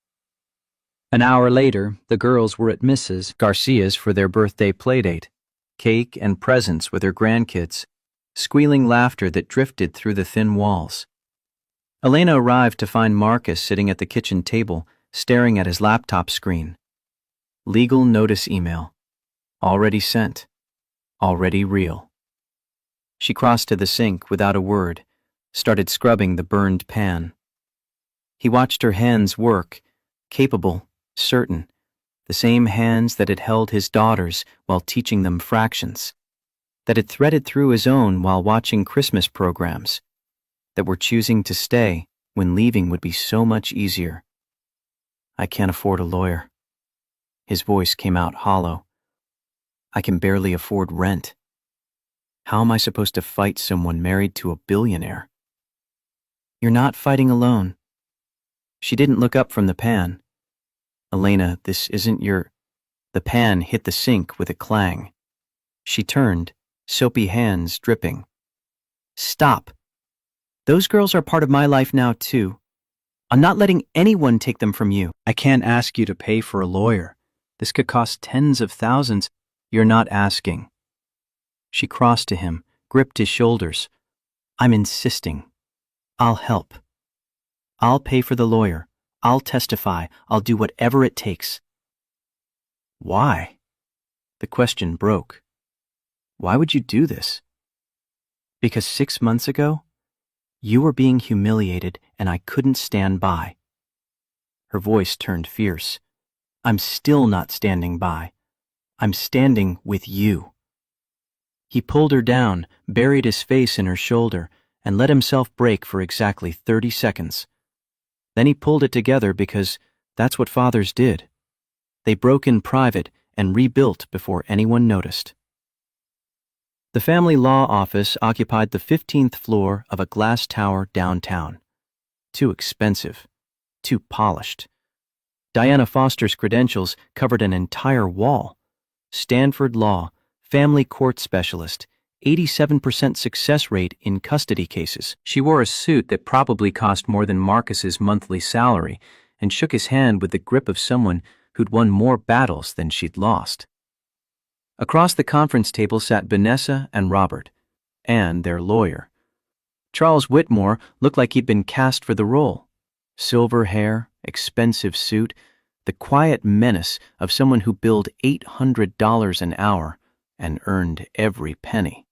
An hour later, the girls were at Mrs. Garcia's for their birthday playdate. Cake and presents with her grandkids, squealing laughter that drifted through the thin walls. Elena arrived to find Marcus sitting at the kitchen table, staring at his laptop screen. Legal notice email. Already sent. Already real. She crossed to the sink without a word, started scrubbing the burned pan. He watched her hands work, capable, certain, the same hands that had held his daughters while teaching them fractions, that had threaded through his own while watching Christmas programs, that were choosing to stay when leaving would be so much easier. "I can't afford a lawyer." His voice came out hollow. "I can barely afford rent. How am I supposed to fight someone married to a billionaire?" "You're not fighting alone." She didn't look up from the pan. "Elena, this isn't your—" The pan hit the sink with a clang. She turned, soapy hands dripping. "Stop. Those girls are part of my life now, too. I'm not letting anyone take them from you. I can't ask you to pay for a lawyer. This could cost tens of thousands. You're not asking. She crossed to him, gripped his shoulders. I'm insisting. I'll help. I'll pay for the lawyer. I'll testify. I'll do whatever it takes. Why? The question broke. Why would you do this? Because 6 months ago, you were being humiliated and I couldn't stand by. Her voice turned fierce. I'm still not standing by. I'm standing with you. He pulled her down, buried his face in her shoulder, and let himself break for exactly 30 seconds. Then he pulled it together because that's what fathers did. They broke in private and rebuilt before anyone noticed. The family law office occupied the 15th floor of a glass tower downtown. Too expensive. Too polished. Diana Foster's credentials covered an entire wall. Stanford Law, family court specialist, 87% success rate in custody cases. She wore a suit that probably cost more than Marcus's monthly salary and shook his hand with the grip of someone who'd won more battles than she'd lost. Across the conference table sat Vanessa and Robert, and their lawyer. Charles Whitmore looked like he'd been cast for the role. Silver hair, expensive suit, the quiet menace of someone who billed $800 an hour and earned every penny.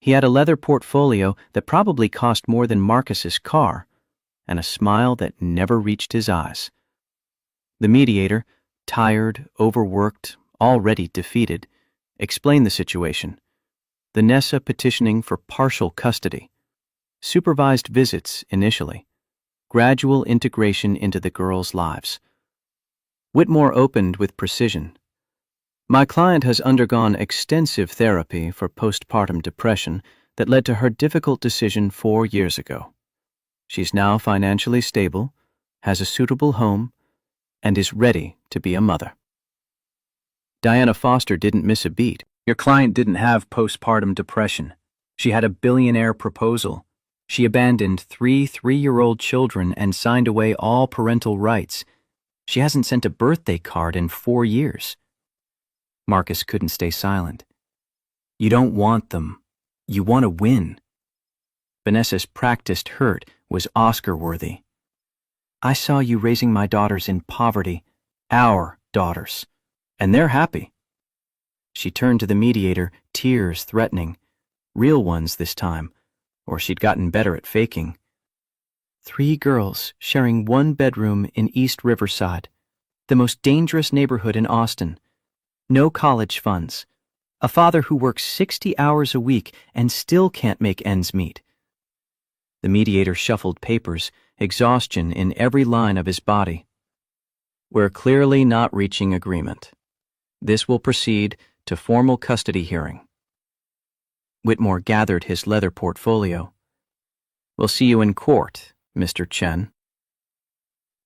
He had a leather portfolio that probably cost more than Marcus's car, and a smile that never reached his eyes. The mediator, tired, overworked, already defeated, explained the situation. The Nessa petitioning for partial custody. Supervised visits initially. Gradual integration into the girls' lives. Whitmore opened with precision. My client has undergone extensive therapy for postpartum depression that led to her difficult decision 4 years ago. She's now financially stable, has a suitable home, and is ready to be a mother. Diana Foster didn't miss a beat. Your client didn't have postpartum depression. She had a billionaire proposal. She abandoned 3 3-year-old children and signed away all parental rights. She hasn't sent a birthday card in 4 years. Marcus couldn't stay silent. You don't want them. You want to win. Vanessa's practiced hurt was Oscar-worthy. I saw you raising my daughters in poverty, our daughters, and they're happy. She turned to the mediator, tears threatening. Real ones this time, or she'd gotten better at faking. 3 girls sharing 1 bedroom in East Riverside, the most dangerous neighborhood in Austin. No college funds. A father who works 60 hours a week and still can't make ends meet. The mediator shuffled papers, exhaustion in every line of his body. We're clearly not reaching agreement. This will proceed to formal custody hearing. Whitmore gathered his leather portfolio. We'll see you in court, Mr. Chen.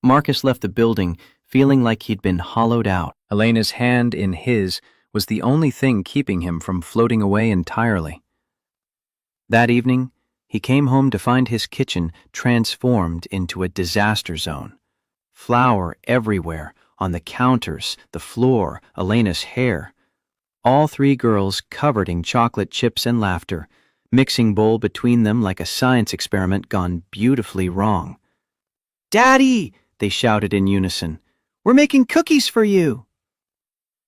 Marcus left the building feeling like he'd been hollowed out. Elena's hand in his was the only thing keeping him from floating away entirely. That evening, he came home to find his kitchen transformed into a disaster zone. Flour everywhere, on the counters, the floor, Elena's hair. All 3 girls covered in chocolate chips and laughter, mixing bowl between them like a science experiment gone beautifully wrong. Daddy! They shouted in unison. We're making cookies for you!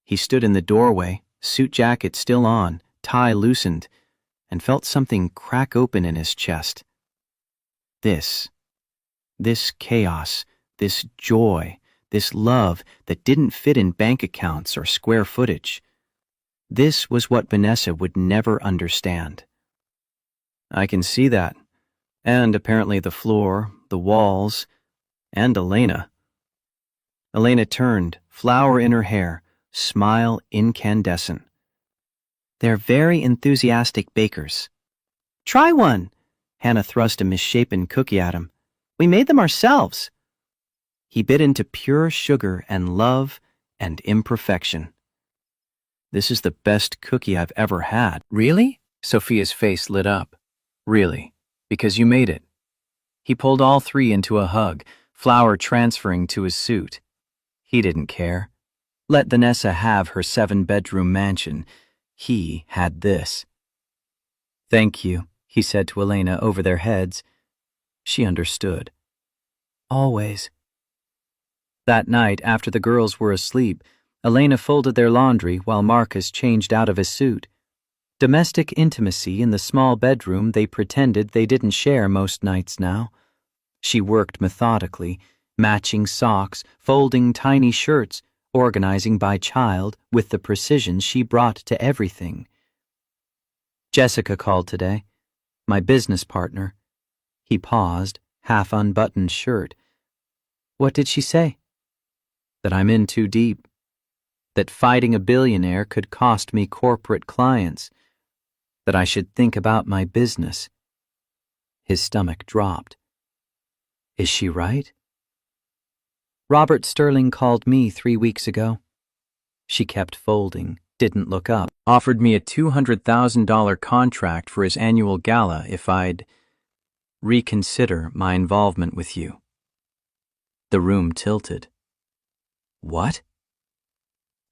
He stood in the doorway, suit jacket still on, tie loosened, and felt something crack open in his chest. This chaos, this joy, this love that didn't fit in bank accounts or square footage. This was what Vanessa would never understand. I can see that, and apparently the floor, the walls, and Elena. Elena turned, flower in her hair, smile incandescent. They're very enthusiastic bakers. Try one! Hannah thrust a misshapen cookie at him. We made them ourselves. He bit into pure sugar and love and imperfection. This is the best cookie I've ever had. Really? Sophia's face lit up. Really, because you made it. He pulled all 3 into a hug, flour transferring to his suit. He didn't care. Let Vanessa have her 7-bedroom mansion. He had this. "Thank you," he said to Elena over their heads. She understood. "Always." That night, after the girls were asleep, Elena folded their laundry while Marcus changed out of his suit. Domestic intimacy in the small bedroom they pretended they didn't share most nights now. She worked methodically, matching socks, folding tiny shirts, organizing by child with the precision she brought to everything. Jessica called today, my business partner. He paused, half-unbuttoned shirt. What did she say? That I'm in too deep. That fighting a billionaire could cost me corporate clients. That I should think about my business. His stomach dropped. Is she right? Robert Sterling called me 3 weeks ago. She kept folding, didn't look up. Offered me a $200,000 contract for his annual gala if I'd reconsider my involvement with you. The room tilted. What?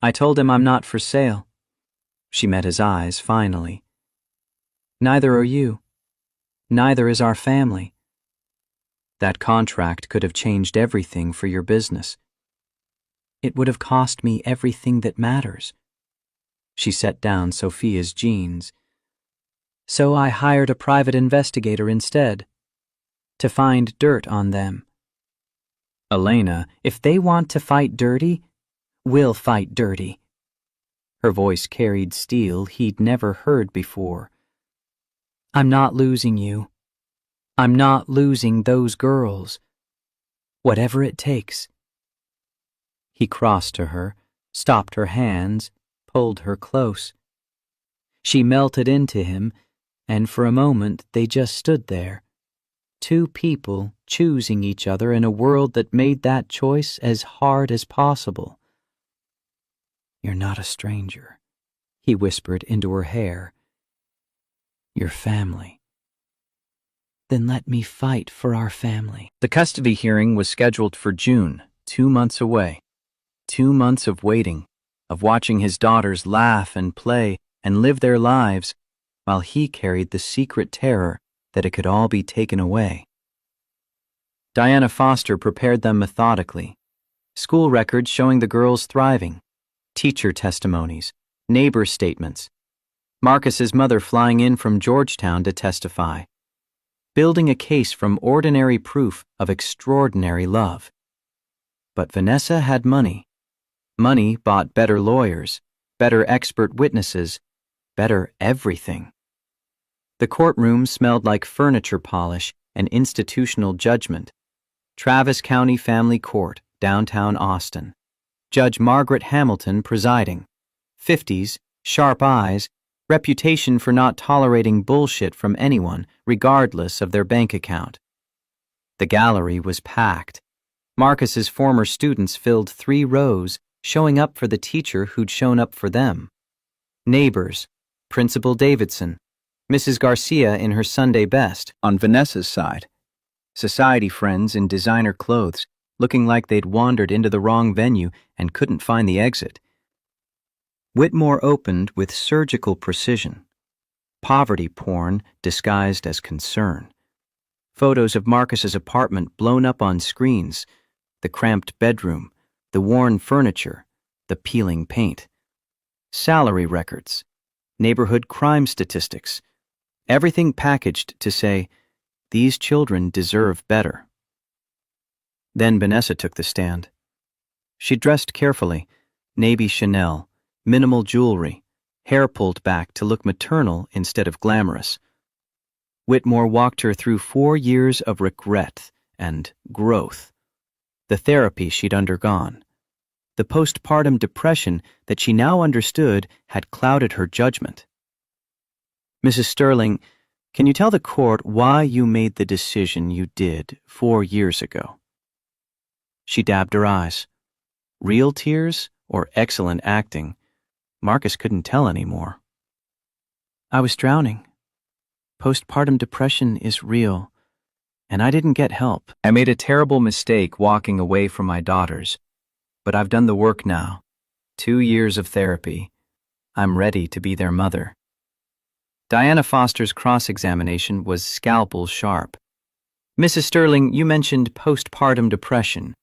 I told him I'm not for sale. She met his eyes finally. Neither are you. Neither is our family. That contract could have changed everything for your business. It would have cost me everything that matters. She set down Sophia's jeans. So I hired a private investigator instead, to find dirt on them. Elena, if they want to fight dirty, we'll fight dirty. Her voice carried steel he'd never heard before. I'm not losing you. I'm not losing those girls. Whatever it takes. He crossed to her, stopped her hands, pulled her close. She melted into him, and for a moment they just stood there. Two people choosing each other in a world that made that choice as hard as possible. You're not a stranger, he whispered into her hair. You're family. Then let me fight for our family. The custody hearing was scheduled for June, 2 months away. 2 months of waiting, of watching his daughters laugh and play and live their lives, while he carried the secret terror that it could all be taken away. Diana Foster prepared them methodically. School records showing the girls thriving, teacher testimonies, neighbor statements, Marcus's mother flying in from Georgetown to testify, building a case from ordinary proof of extraordinary love. But Vanessa had money. Money bought better lawyers, better expert witnesses, better everything. The courtroom smelled like furniture polish and institutional judgment. Travis County Family Court, downtown Austin. Judge Margaret Hamilton presiding. 50s, sharp eyes, reputation for not tolerating bullshit from anyone, regardless of their bank account. The gallery was packed. Marcus's former students filled 3 rows, showing up for the teacher who'd shown up for them. Neighbors, Principal Davidson, Mrs. Garcia in her Sunday best on Vanessa's side. Society friends in designer clothes, looking like they'd wandered into the wrong venue and couldn't find the exit. Whitmore opened with surgical precision. Poverty porn disguised as concern. Photos of Marcus's apartment blown up on screens, the cramped bedroom, the worn furniture, the peeling paint. Salary records, neighborhood crime statistics, everything packaged to say, these children deserve better. Then Vanessa took the stand. She dressed carefully, navy Chanel, minimal jewelry, hair pulled back to look maternal instead of glamorous. Whitmore walked her through 4 years of regret and growth, the therapy she'd undergone, the postpartum depression that she now understood had clouded her judgment. Mrs. Sterling, can you tell the court why you made the decision you did 4 years ago? She dabbed her eyes. Real tears or excellent acting? Marcus couldn't tell anymore. I was drowning. Postpartum depression is real, and I didn't get help. I made a terrible mistake walking away from my daughters, but I've done the work now. 2 years of therapy. I'm ready to be their mother. Diana Foster's cross-examination was scalpel sharp. Mrs. Sterling, you mentioned postpartum depression.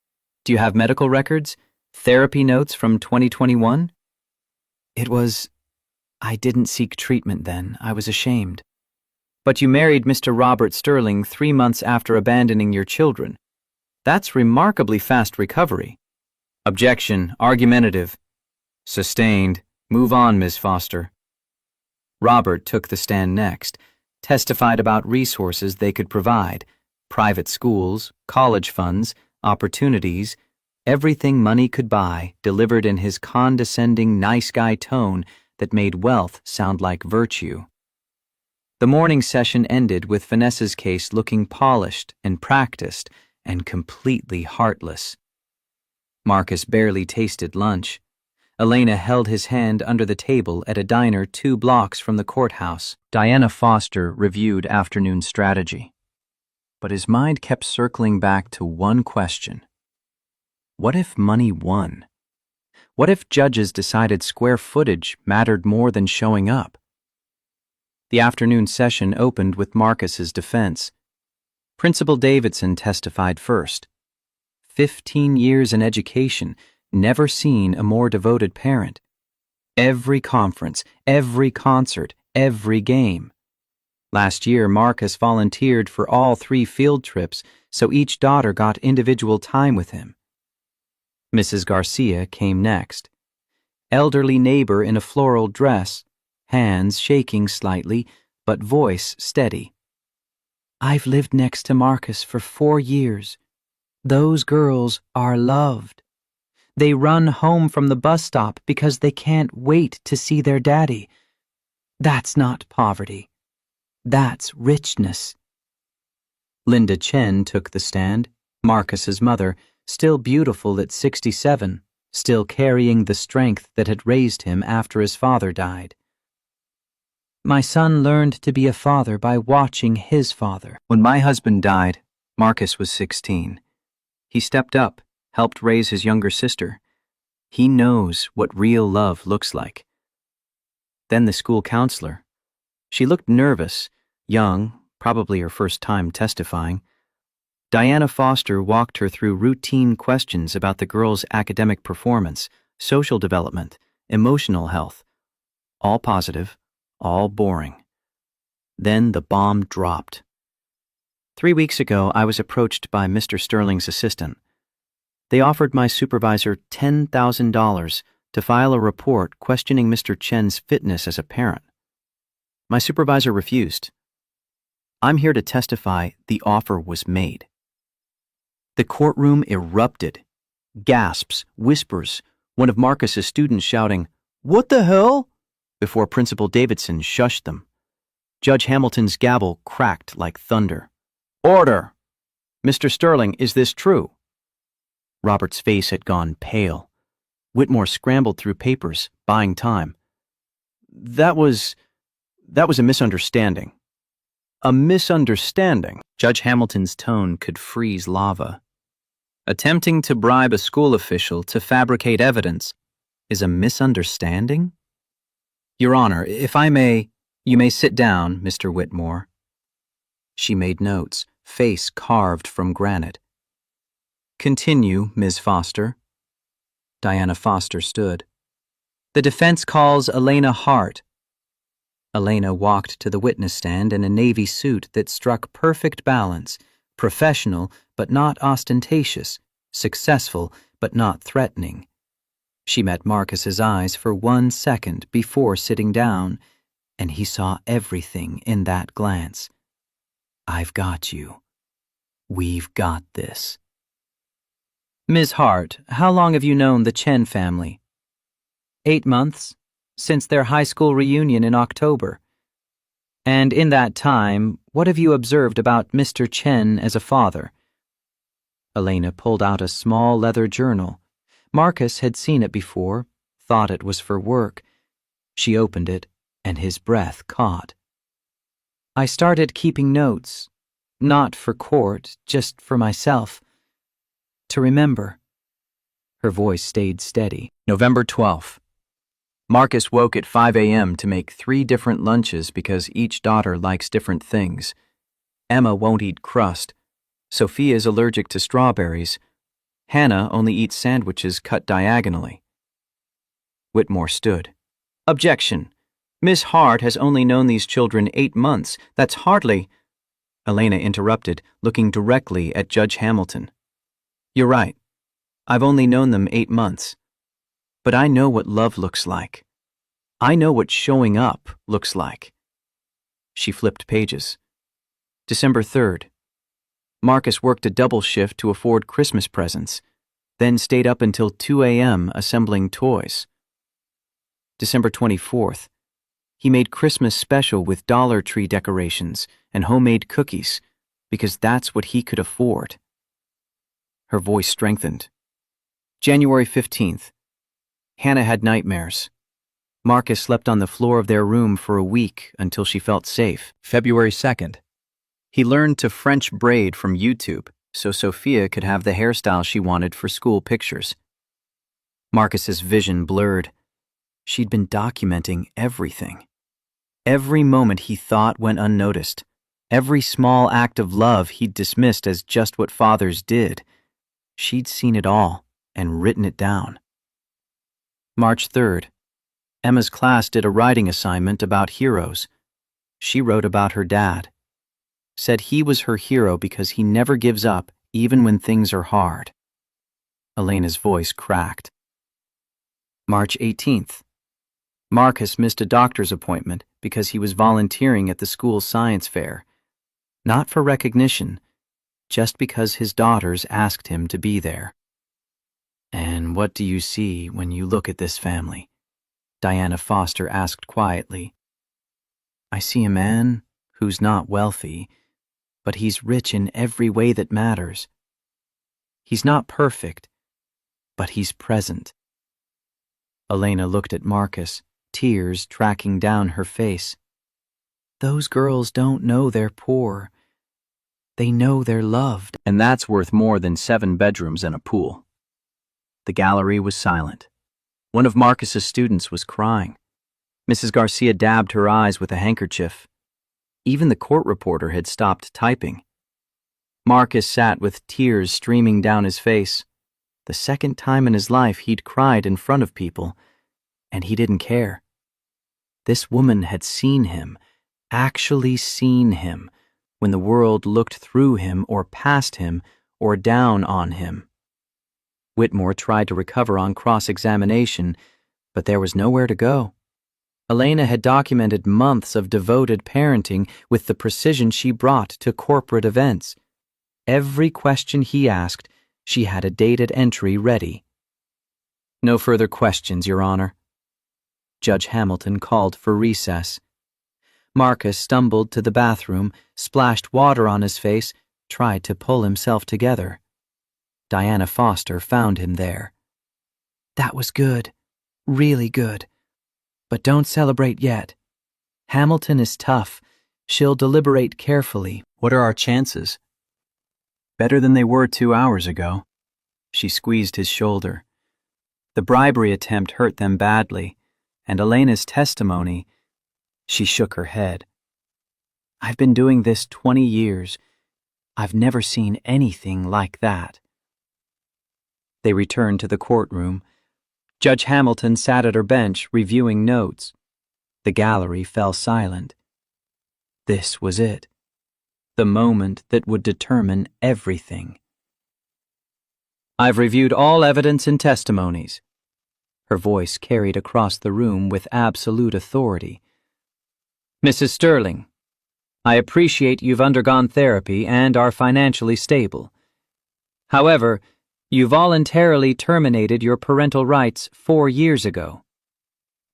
Do you have medical records? Therapy notes from 2021? I didn't seek treatment then. I was ashamed. But you married Mr. Robert Sterling 3 months after abandoning your children. That's remarkably fast recovery. Objection. Argumentative. Sustained. Move on, Ms. Foster. Robert took the stand next, testified about resources they could provide, private schools, college funds, opportunities, everything money could buy, delivered in his condescending, nice guy tone that made wealth sound like virtue. The morning session ended with Vanessa's case looking polished and practiced and completely heartless. Marcus barely tasted lunch. Elena held his hand under the table at a diner 2 blocks from the courthouse. Diana Foster reviewed afternoon strategy. But his mind kept circling back to one question. What if money won? What if judges decided square footage mattered more than showing up? The afternoon session opened with Marcus's defense. Principal Davidson testified first. 15 years in education, never seen a more devoted parent. Every conference, every concert, every game. Last year, Marcus volunteered for all 3 field trips, so each daughter got individual time with him. Mrs. Garcia came next. Elderly neighbor in a floral dress, hands shaking slightly, but voice steady. I've lived next to Marcus for 4 years. Those girls are loved. They run home from the bus stop because they can't wait to see their daddy. That's not poverty. That's richness. Linda Chen took the stand, Marcus's mother, still beautiful at 67, still carrying the strength that had raised him after his father died. My son learned to be a father by watching his father. When my husband died, Marcus was 16. He stepped up, helped raise his younger sister. He knows what real love looks like. Then the school counselor. She looked nervous, young, probably her first time testifying. Diana Foster walked her through routine questions about the girl's academic performance, social development, emotional health. All positive, all boring. Then the bomb dropped. 3 weeks ago, I was approached by Mr. Sterling's assistant. They offered my supervisor $10,000 to file a report questioning Mr. Chen's fitness as a parent. My supervisor refused. I'm here to testify the offer was made. The courtroom erupted. Gasps, whispers, one of Marcus's students shouting, "What the hell?" before Principal Davidson shushed them. Judge Hamilton's gavel cracked like thunder. Order! Mr. Sterling, is this true? Robert's face had gone pale. Whitmore scrambled through papers, buying time. That was a misunderstanding. A misunderstanding? Judge Hamilton's tone could freeze lava. Attempting to bribe a school official to fabricate evidence is a misunderstanding? Your Honor, if I may, you may sit down, Mr. Whitmore. She made notes, face carved from granite. Continue, Ms. Foster. Diana Foster stood. The defense calls Elena Hart. Elena walked to the witness stand in a navy suit that struck perfect balance, professional but not ostentatious, successful but not threatening. She met Marcus's eyes for 1 second before sitting down, and he saw everything in that glance. I've got you. We've got this. Ms. Hart, how long have you known the Chen family? 8 months, since their high school reunion in October. And in that time, what have you observed about Mr. Chen as a father? Elena pulled out a small leather journal. Marcus had seen it before, thought it was for work. She opened it, and his breath caught. I started keeping notes. Not for court, just for myself. To remember. Her voice stayed steady. November 12th. Marcus woke at 5 a.m. to make 3 different lunches because each daughter likes different things. Emma won't eat crust. Sophia is allergic to strawberries. Hannah only eats sandwiches cut diagonally. Whitmore stood. Objection. Miss Hart has only known these children 8 months. That's hardly... Elena interrupted, looking directly at Judge Hamilton. You're right. I've only known them 8 months. But I know what love looks like. I know what showing up looks like. She flipped pages. December 3rd. Marcus worked a double shift to afford Christmas presents, then stayed up until 2 a.m. assembling toys. December 24th. He made Christmas special with Dollar Tree decorations and homemade cookies because that's what he could afford. Her voice strengthened. January 15th. Hannah had nightmares. Marcus slept on the floor of their room for a week until she felt safe. February 2nd. He learned to French braid from YouTube so Sophia could have the hairstyle she wanted for school pictures. Marcus's vision blurred. She'd been documenting everything. Every moment he thought went unnoticed. Every small act of love he'd dismissed as just what fathers did. She'd seen it all and written it down. March 3rd. Emma's class did a writing assignment about heroes. She wrote about her dad. Said he was her hero because he never gives up even when things are hard. Elena's voice cracked. March 18th. Marcus missed a doctor's appointment because he was volunteering at the school science fair. Not for recognition, just because his daughters asked him to be there. And what do you see when you look at this family? Diana Foster asked quietly. I see a man who's not wealthy, but he's rich in every way that matters. He's not perfect, but he's present. Elena looked at Marcus, tears tracking down her face. Those girls don't know they're poor. They know they're loved. And that's worth more than 7 bedrooms and a pool. The gallery was silent. One of Marcus's students was crying. Mrs. Garcia dabbed her eyes with a handkerchief. Even the court reporter had stopped typing. Marcus sat with tears streaming down his face. The second time in his life he'd cried in front of people, and he didn't care. This woman had seen him, actually seen him, when the world looked through him or past him or down on him. Whitmore tried to recover on cross-examination, but there was nowhere to go. Elena had documented months of devoted parenting with the precision she brought to corporate events. Every question he asked, she had a dated entry ready. No further questions, Your Honor. Judge Hamilton called for recess. Marcus stumbled to the bathroom, splashed water on his face, tried to pull himself together. Diana Foster found him there. That was good, really good. But don't celebrate yet. Hamilton is tough. She'll deliberate carefully. What are our chances? Better than they were 2 hours ago. She squeezed his shoulder. The bribery attempt hurt them badly, and Elena's testimony... She shook her head. I've been doing this 20 years. I've never seen anything like that. They returned to the courtroom. Judge Hamilton sat at her bench reviewing notes. The gallery fell silent. This was it. The moment that would determine everything. I've reviewed all evidence and testimonies. Her voice carried across the room with absolute authority. Mrs. Sterling, I appreciate you've undergone therapy and are financially stable. However, you voluntarily terminated your parental rights 4 years ago.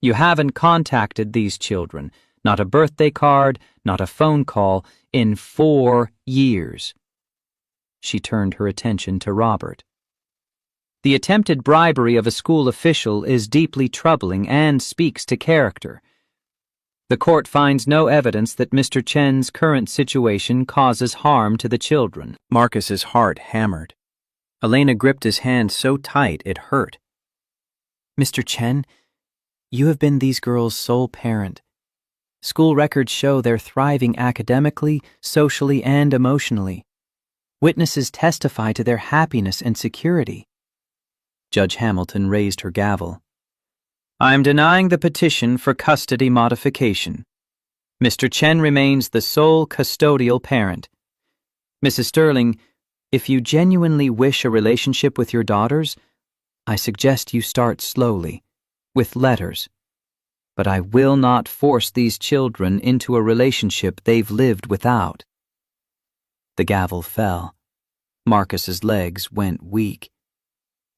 You haven't contacted these children, not a birthday card, not a phone call, in 4 years. She turned her attention to Robert. The attempted bribery of a school official is deeply troubling and speaks to character. The court finds no evidence that Mr. Chen's current situation causes harm to the children. Marcus's heart hammered. Elena gripped his hand so tight it hurt. Mr. Chen, you have been these girls' sole parent. School records show they're thriving academically, socially, and emotionally. Witnesses testify to their happiness and security. Judge Hamilton raised her gavel. I'm denying the petition for custody modification. Mr. Chen remains the sole custodial parent. Mrs. Sterling, if you genuinely wish a relationship with your daughters, I suggest you start slowly, with letters. But I will not force these children into a relationship they've lived without. The gavel fell. Marcus's legs went weak.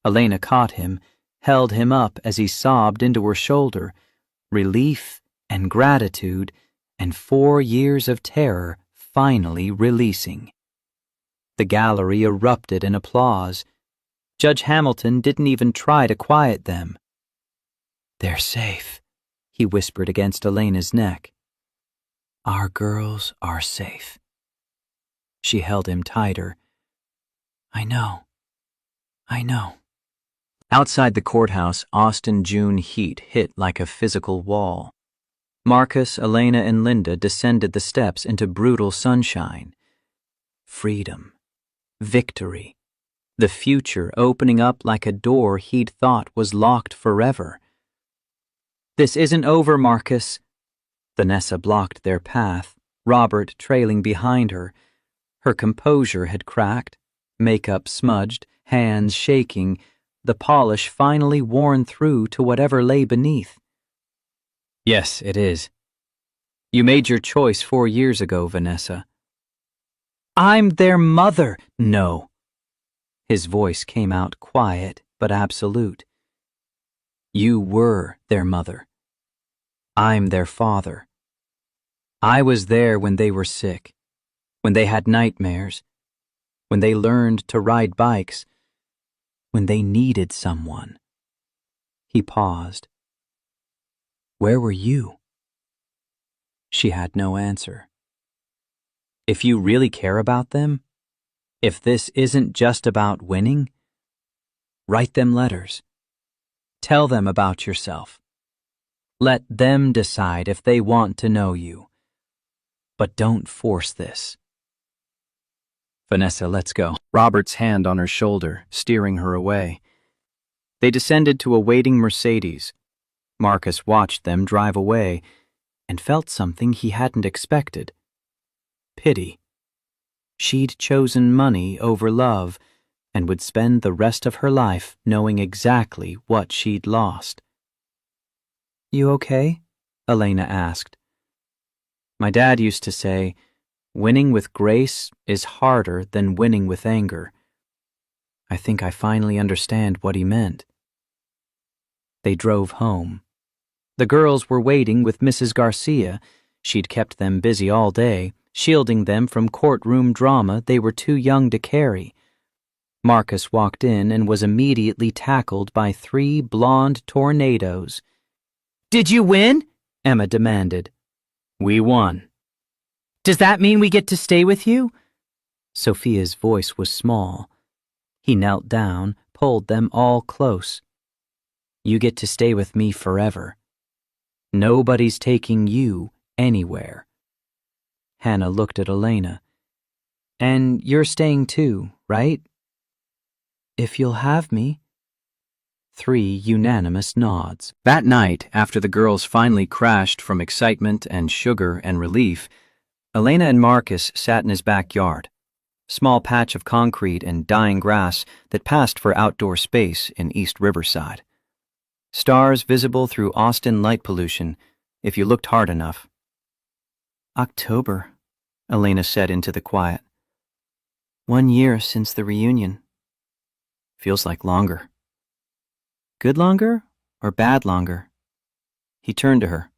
Elena caught him, held him up as he sobbed into her shoulder, relief and gratitude and 4 years of terror finally releasing. The gallery erupted in applause. Judge Hamilton didn't even try to quiet them. They're safe, he whispered against Elena's neck. Our girls are safe. She held him tighter. I know. Outside the courthouse, Austin June heat hit like a physical wall. Marcus, Elena, and Linda descended the steps into brutal sunshine. Freedom. Victory. The future opening up like a door he'd thought was locked forever. This isn't over, Marcus. Vanessa blocked their path, Robert trailing behind her. Her composure had cracked, makeup smudged, hands shaking, the polish finally worn through to whatever lay beneath. Yes, it is. You made your choice 4 years ago, Vanessa. I'm their mother. No. His voice came out quiet but absolute. You were their mother. I'm their father. I was there when they were sick, when they had nightmares, when they learned to ride bikes, when they needed someone. He paused. Where were you? She had no answer. If you really care about them, if this isn't just about winning, write them letters. Tell them about yourself. Let them decide if they want to know you. But don't force this. Vanessa, let's go. Robert's hand on her shoulder, steering her away. They descended to a waiting Mercedes. Marcus watched them drive away and felt something he hadn't expected. Pity. She'd chosen money over love and would spend the rest of her life knowing exactly what she'd lost. You okay? Elena asked. My dad used to say, winning with grace is harder than winning with anger. I think I finally understand what he meant. They drove home. The girls were waiting with Mrs. Garcia. She'd kept them busy all day, shielding them from courtroom drama they were too young to carry. Marcus walked in and was immediately tackled by 3 blonde tornadoes. Did you win? Emma demanded. We won. Does that mean we get to stay with you? Sophia's voice was small. He knelt down, pulled them all close. You get to stay with me forever. Nobody's taking you anywhere. Hannah looked at Elena. And you're staying too, right? If you'll have me. 3 unanimous nods. That night, after the girls finally crashed from excitement and sugar and relief, Elena and Marcus sat in his backyard, small patch of concrete and dying grass that passed for outdoor space in East Riverside. Stars visible through Austin light pollution, if you looked hard enough. October, Elena said into the quiet. 1 year since the reunion. Feels like longer. Good longer or bad longer? He turned to her.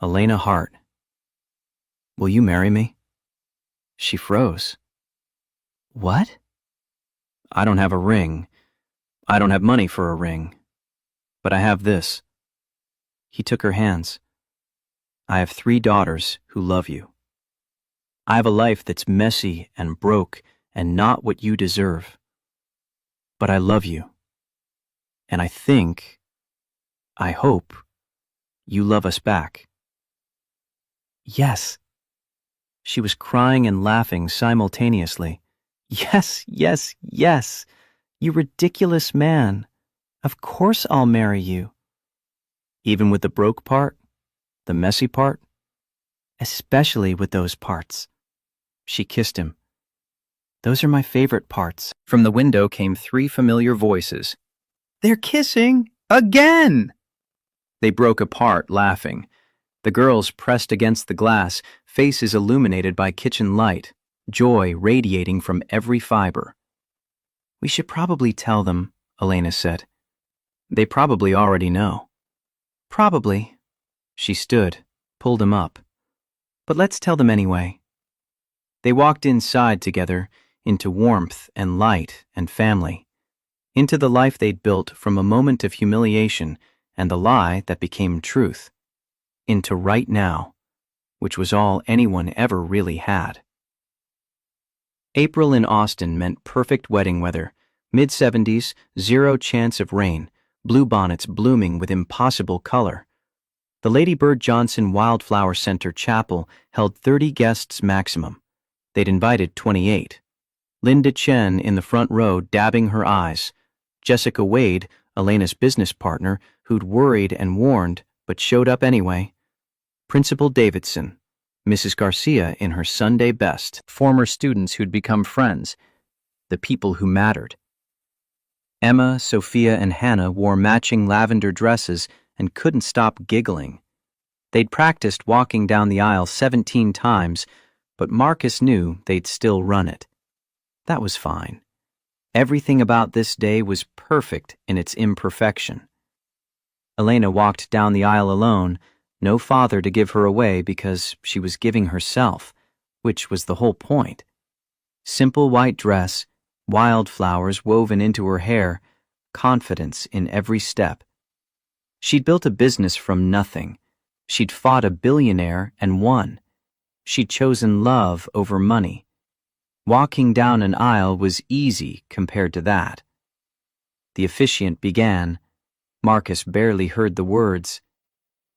Elena Hart. Will you marry me? She froze. What? I don't have a ring. I don't have money for a ring. But I have this. He took her hands. I have 3 daughters who love you. I have a life that's messy and broke and not what you deserve. But I love you. And I hope, you love us back. Yes. She was crying and laughing simultaneously. Yes, yes, yes. You ridiculous man. Of course I'll marry you. Even with the broke part? The messy part? Especially with those parts. She kissed him. Those are my favorite parts. From the window came 3 familiar voices. They're kissing again! They broke apart, laughing. The girls pressed against the glass, faces illuminated by kitchen light, joy radiating from every fiber. We should probably tell them, Elena said. They probably already know. Probably. She stood, pulled him up. But let's tell them anyway. They walked inside together, into warmth and light and family, into the life they'd built from a moment of humiliation and the lie that became truth, into right now, which was all anyone ever really had. April in Austin meant perfect wedding weather, mid-70s, 0 chance of rain, bluebonnets blooming with impossible color. The Lady Bird Johnson Wildflower Center Chapel held 30 guests maximum. They'd invited 28. Linda Chen in the front row dabbing her eyes. Jessica Wade, Elena's business partner, who'd worried and warned, but showed up anyway. Principal Davidson. Mrs. Garcia in her Sunday best. Former students who'd become friends. The people who mattered. Emma, Sophia, and Hannah wore matching lavender dresses and couldn't stop giggling. They'd practiced walking down the aisle 17 times, but Marcus knew they'd still run it. That was fine. Everything about this day was perfect in its imperfection. Elena walked down the aisle alone, no father to give her away because she was giving herself, which was the whole point. Simple white dress, wildflowers woven into her hair, confidence in every step. She'd built a business from nothing. She'd fought a billionaire and won. She'd chosen love over money. Walking down an aisle was easy compared to that. The officiant began. Marcus barely heard the words.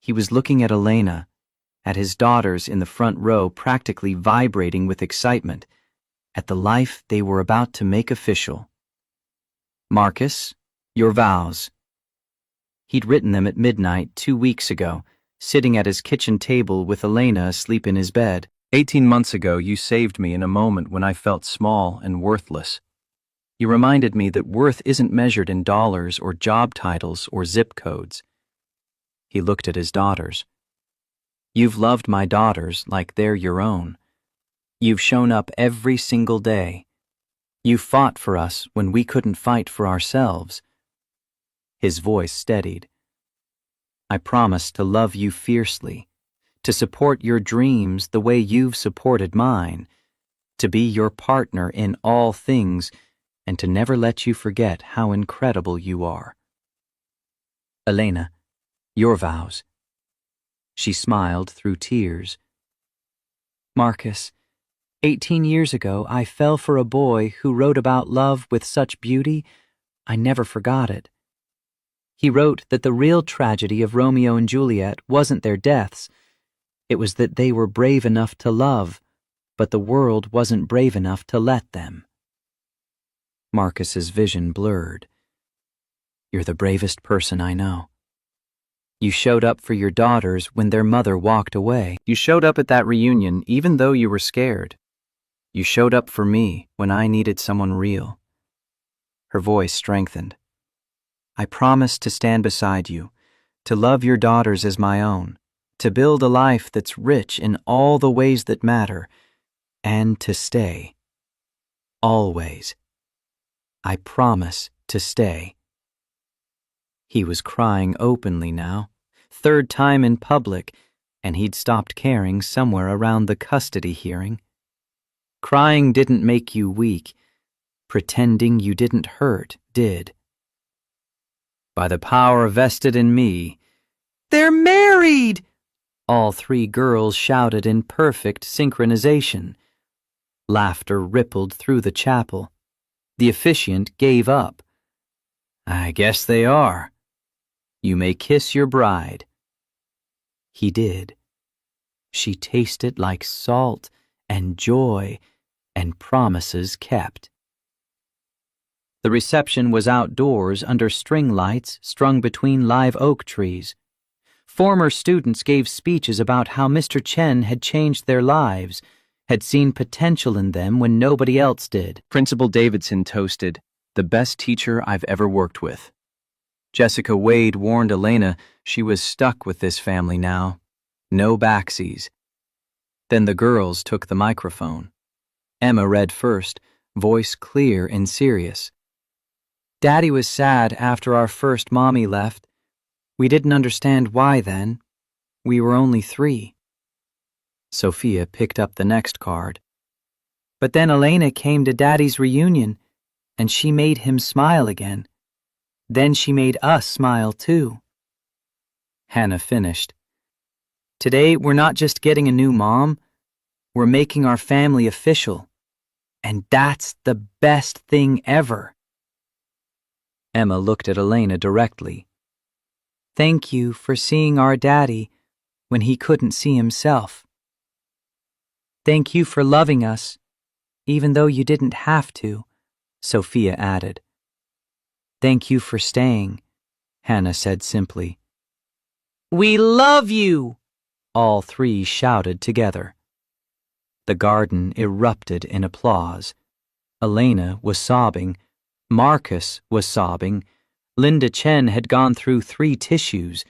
He was looking at Elena, at his daughters in the front row practically vibrating with excitement, at the life they were about to make official. Marcus, your vows. He'd written them at midnight 2 weeks ago, sitting at his kitchen table with Elena asleep in his bed. 18 months ago, you saved me in a moment when I felt small and worthless. You reminded me that worth isn't measured in dollars or job titles or zip codes. He looked at his daughters. You've loved my daughters like they're your own. You've shown up every single day. You fought for us when we couldn't fight for ourselves. His voice steadied. I promise to love you fiercely, to support your dreams the way you've supported mine, to be your partner in all things, and to never let you forget how incredible you are. Elena, your vows. She smiled through tears. Marcus, 18 years ago I fell for a boy who wrote about love with such beauty, I never forgot it. He wrote that the real tragedy of Romeo and Juliet wasn't their deaths. It was that they were brave enough to love, but the world wasn't brave enough to let them. Marcus's vision blurred. You're the bravest person I know. You showed up for your daughters when their mother walked away. You showed up at that reunion even though you were scared. You showed up for me when I needed someone real. Her voice strengthened. I promise to stand beside you, to love your daughters as my own, to build a life that's rich in all the ways that matter, and to stay. Always. I promise to stay. He was crying openly now, 3rd time in public, and he'd stopped caring somewhere around the custody hearing. Crying didn't make you weak. Pretending you didn't hurt did. By the power vested in me, they're married! All three girls shouted in perfect synchronization. Laughter rippled through the chapel. The officiant gave up. "I guess they are. You may kiss your bride." He did. She tasted like salt and joy and promises kept. The reception was outdoors under string lights strung between live oak trees. Former students gave speeches about how Mr. Chen had changed their lives, had seen potential in them when nobody else did. Principal Davidson toasted, "The best teacher I've ever worked with." Jessica Wade warned Elena she was stuck with this family now. No backsies. Then the girls took the microphone. Emma read first, voice clear and serious. "Daddy was sad after our first mommy left. We didn't understand why then. We were only 3. Sophia picked up the next card. "But then Elena came to Daddy's reunion, and she made him smile again. Then she made us smile too." Hannah finished. "Today we're not just getting a new mom, we're making our family official. And that's the best thing ever." Emma looked at Elena directly. "Thank you for seeing our daddy when he couldn't see himself. Thank you for loving us, even though you didn't have to," Sophia added. "Thank you for staying," Hannah said simply. "We love you!" all three shouted together. The garden erupted in applause. Elena was sobbing. Marcus was sobbing. Linda Chen had gone through 3 tissues.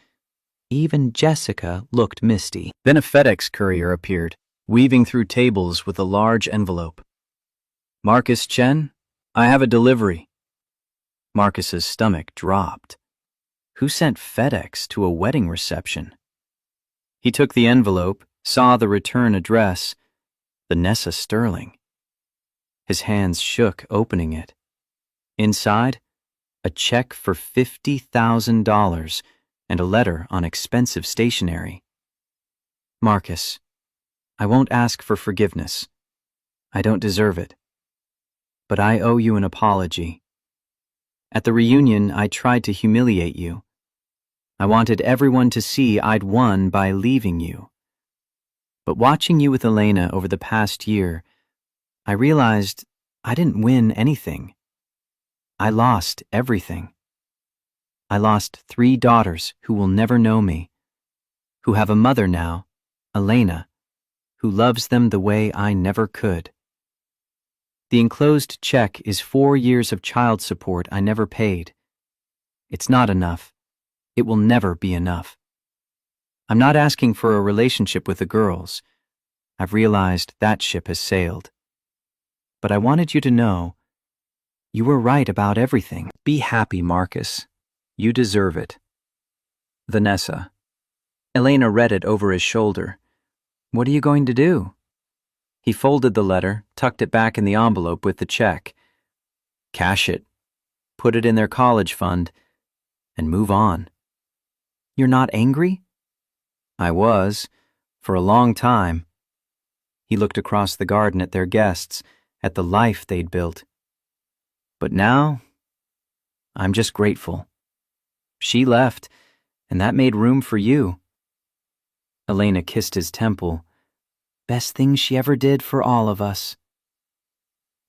Even Jessica looked misty. Then a FedEx courier appeared, weaving through tables with a large envelope. "Marcus Chen, I have a delivery." Marcus's stomach dropped. Who sent FedEx to a wedding reception? He took the envelope, saw the return address, Vanessa Sterling. His hands shook opening it. Inside, a check for $50,000 and a letter on expensive stationery. "Marcus, I won't ask for forgiveness. I don't deserve it. But I owe you an apology. At the reunion, I tried to humiliate you. I wanted everyone to see I'd won by leaving you. But watching you with Elena over the past year, I realized I didn't win anything. I lost everything. I lost 3 daughters who will never know me, who have a mother now, Elena, who loves them the way I never could. The enclosed check is 4 years of child support I never paid. It's not enough. It will never be enough. I'm not asking for a relationship with the girls. I've realized that ship has sailed. But I wanted you to know you were right about everything. Be happy, Marcus. You deserve it. Vanessa." Elena read it over his shoulder. "What are you going to do?" He folded the letter, tucked it back in the envelope with the check. "Cash it, put it in their college fund, and move on." "You're not angry?" "I was, for a long time." He looked across the garden at their guests, at the life they'd built. "But now, I'm just grateful. She left, and that made room for you." Elena kissed his temple. "Best thing she ever did for all of us."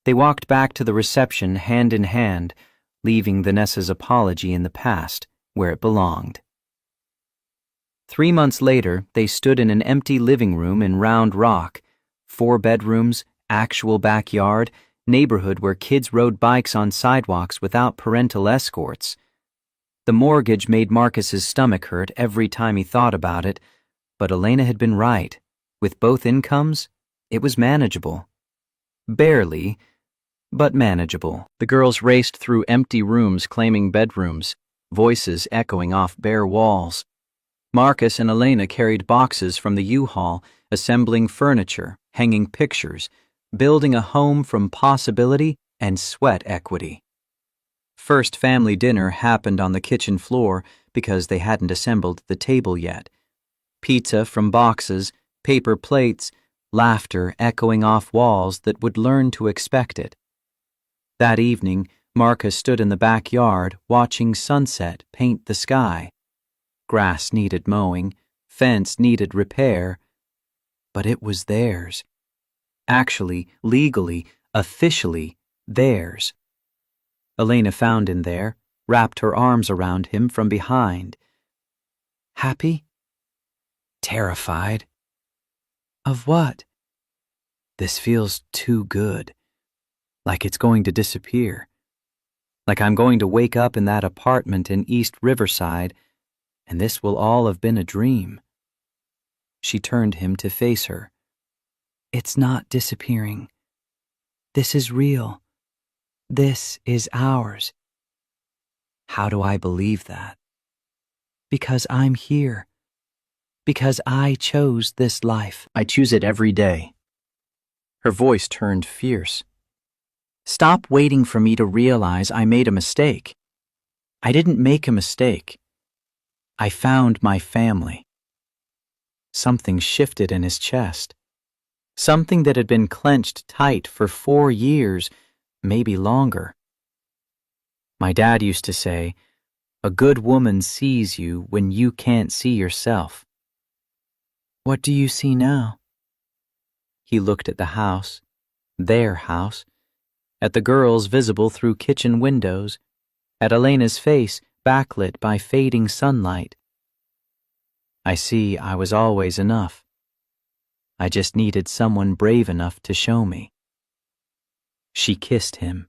They walked back to the reception hand in hand, leaving Vanessa's apology in the past, where it belonged. 3 months later, they stood in an empty living room in Round Rock. 4 bedrooms, actual backyard, neighborhood where kids rode bikes on sidewalks without parental escorts. The mortgage made Marcus's stomach hurt every time he thought about it, but Elena had been right. With both incomes, it was manageable. Barely, but manageable. The girls raced through empty rooms claiming bedrooms, voices echoing off bare walls. Marcus and Elena carried boxes from the U-Haul, assembling furniture, hanging pictures, building a home from possibility and sweat equity. First family dinner happened on the kitchen floor because they hadn't assembled the table yet. Pizza from boxes, paper plates, laughter echoing off walls that would learn to expect it. That evening, Marcus stood in the backyard watching sunset paint the sky. Grass needed mowing, fence needed repair, but it was theirs. Actually, legally, officially, theirs. Elena found him there, wrapped her arms around him from behind. Happy? Terrified. Of what? This feels too good. Like it's going to disappear. Like I'm going to wake up in that apartment in East Riverside, and this will all have been a dream. She turned him to face her. It's not disappearing. This is real. This is ours. How do I believe that? Because I'm here. Because I chose this life. I choose it every day. Her voice turned fierce. Stop waiting for me to realize I made a mistake. I didn't make a mistake. I found my family. Something shifted in his chest. Something that had been clenched tight for 4 years, maybe longer. My dad used to say, a good woman sees you when you can't see yourself. What do you see now? He looked at the house, their house, at the girls visible through kitchen windows, at Elena's face backlit by fading sunlight. I see I was always enough. I just needed someone brave enough to show me. She kissed him.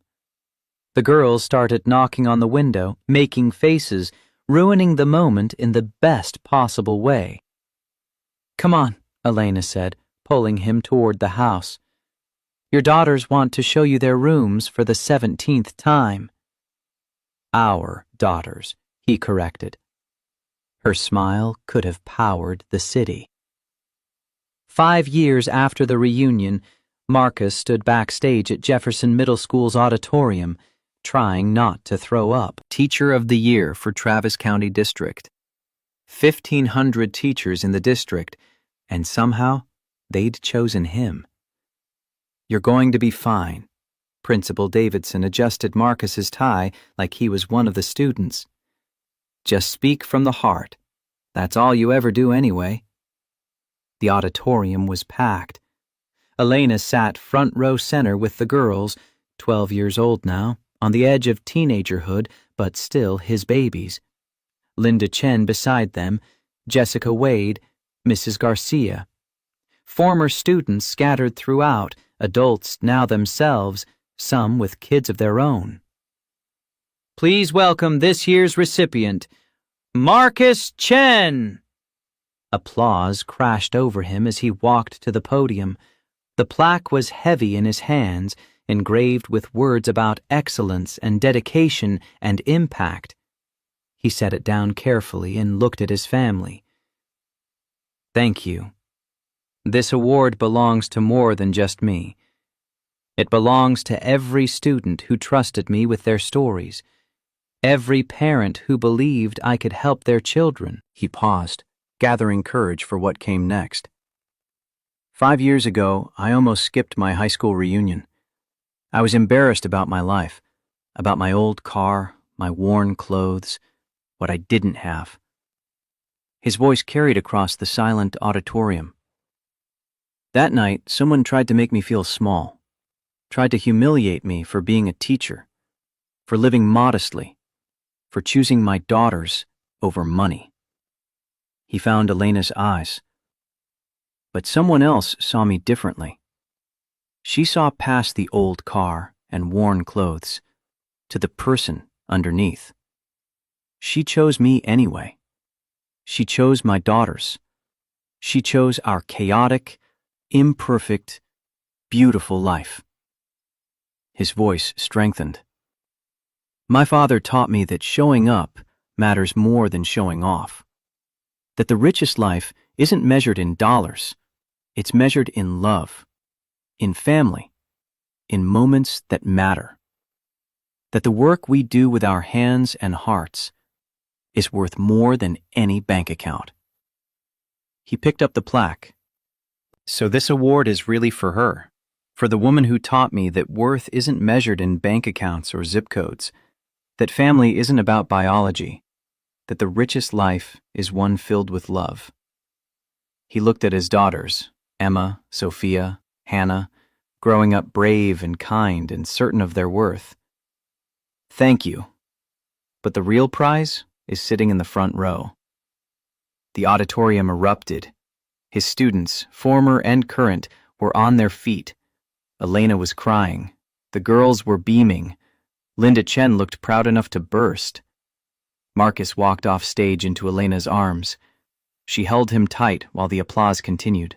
The girls started knocking on the window, making faces, ruining the moment in the best possible way. Come on, Elena said, pulling him toward the house. Your daughters want to show you their rooms for the 17th time. Our daughters, he corrected. Her smile could have powered the city. 5 years after the reunion, Marcus stood backstage at Jefferson Middle School's auditorium, trying not to throw up. Teacher of the Year for Travis County District. 1,500 teachers in the district, and somehow they'd chosen him. You're going to be fine. Principal Davidson adjusted Marcus's tie like he was one of the students. Just speak from the heart. That's all you ever do anyway. The auditorium was packed. Elena sat front row center with the girls, 12 years old now, on the edge of teenagerhood, but still his babies. Linda Chen beside them, Jessica Wade, Mrs. Garcia. Former students scattered throughout, adults now themselves, some with kids of their own. Please welcome this year's recipient, Marcus Chen! Applause crashed over him as he walked to the podium. The plaque was heavy in his hands, engraved with words about excellence and dedication and impact. He set it down carefully and looked at his family. Thank you. This award belongs to more than just me. It belongs to every student who trusted me with their stories, every parent who believed I could help their children. He paused, gathering courage for what came next. 5 years ago, I almost skipped my high school reunion. I was embarrassed about my life, about my old car, my worn clothes, what I didn't have. His voice carried across the silent auditorium. That night, someone tried to make me feel small, tried to humiliate me for being a teacher, for living modestly, for choosing my daughters over money. He found Elena's eyes. But someone else saw me differently. She saw past the old car and worn clothes to the person underneath. She chose me anyway. She chose my daughters. She chose our chaotic, imperfect, beautiful life. His voice strengthened. My father taught me that showing up matters more than showing off. That the richest life isn't measured in dollars. It's measured in love, in family, in moments that matter. That the work we do with our hands and hearts is worth more than any bank account. He picked up the plaque. So this award is really for her, for the woman who taught me that worth isn't measured in bank accounts or zip codes, that family isn't about biology, that the richest life is one filled with love. He looked at his daughters, Emma, Sophia, Hannah, growing up brave and kind and certain of their worth. Thank you. But the real prize is sitting in the front row. The auditorium erupted. His students, former and current, were on their feet. Elena was crying. The girls were beaming. Linda Chen looked proud enough to burst. Marcus walked off stage into Elena's arms. She held him tight while the applause continued.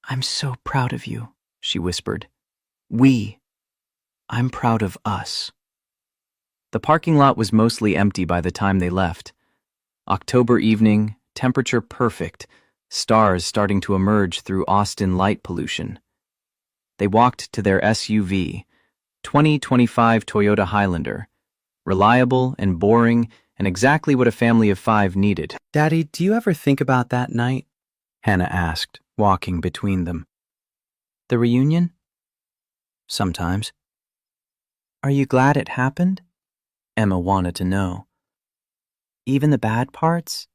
"I'm so proud of you," she whispered. I'm proud of us." The parking lot was mostly empty by the time they left. October evening, temperature perfect, stars starting to emerge through Austin light pollution. They walked to their SUV, 2025 Toyota Highlander, reliable and boring and exactly what a family of 5 needed. "Daddy, do you ever think about that night?" Hannah asked, walking between them. "The reunion?" "Sometimes." "Are you glad it happened?" Emma wanted to know. "Even the bad parts?"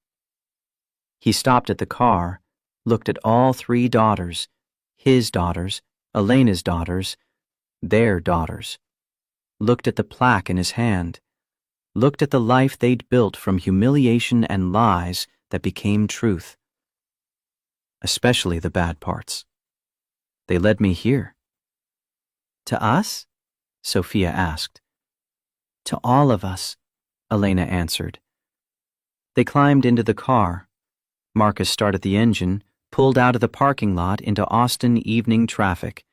He stopped at the car, looked at all 3 daughters, his daughters, Elena's daughters, their daughters, looked at the plaque in his hand, looked at the life they'd built from humiliation and lies that became truth. Especially the bad parts. "They led me here." "To us?" Sophia asked. "To all of us," Elena answered. They climbed into the car. Marcus started the engine, pulled out of the parking lot into Austin evening traffic.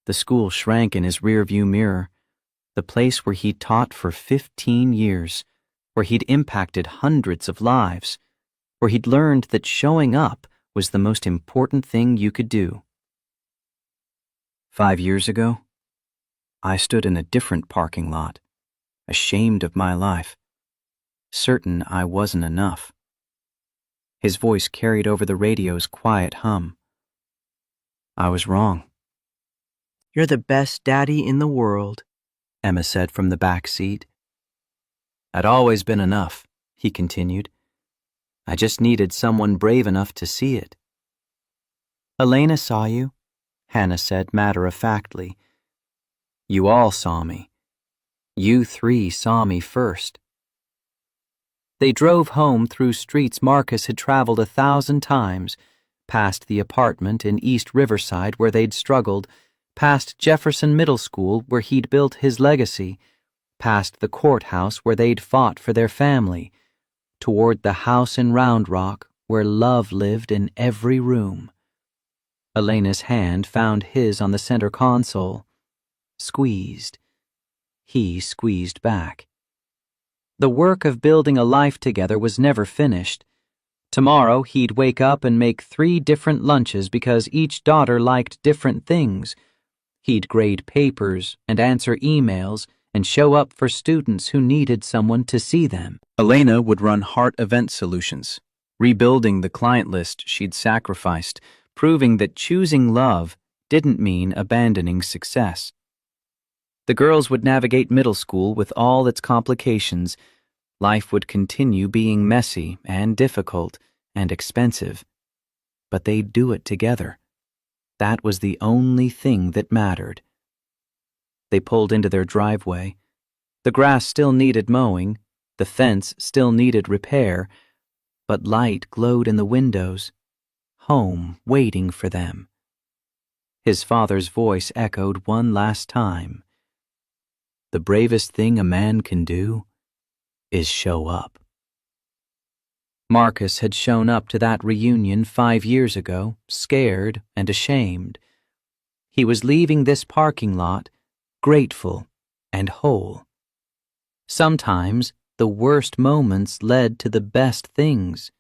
The school shrank in his rearview mirror, the place where he'd taught for 15 years, where he'd impacted hundreds of lives, where he'd learned that showing up was the most important thing you could do. 5 years ago, I stood in a different parking lot, ashamed of my life, certain I wasn't enough. His voice carried over the radio's quiet hum. I was wrong. "You're the best daddy in the world," Emma said from the back seat. "I'd always been enough," he continued. "I just needed someone brave enough to see it." "Elena saw you," Hannah said matter-of-factly. "You all saw me. You 3 saw me first." They drove home through streets Marcus had traveled 1,000 times, past the apartment in East Riverside where they'd struggled, past Jefferson Middle School where he'd built his legacy, past the courthouse where they'd fought for their family, toward the house in Round Rock where love lived in every room. Elena's hand found his on the center console. Squeezed. He squeezed back. The work of building a life together was never finished. Tomorrow he'd wake up and make 3 different lunches because each daughter liked different things. He'd grade papers and answer emails and show up for students who needed someone to see them. Elena would run Heart Event Solutions, rebuilding the client list she'd sacrificed, proving that choosing love didn't mean abandoning success. The girls would navigate middle school with all its complications. Life would continue being messy and difficult and expensive. But they'd do it together. That was the only thing that mattered. They pulled into their driveway. The grass still needed mowing, the fence still needed repair, but light glowed in the windows. Home waiting for them. His father's voice echoed one last time. The bravest thing a man can do is show up. Marcus had shown up to that reunion 5 years ago, scared and ashamed. He was leaving this parking lot, grateful and whole. Sometimes the worst moments led to the best things.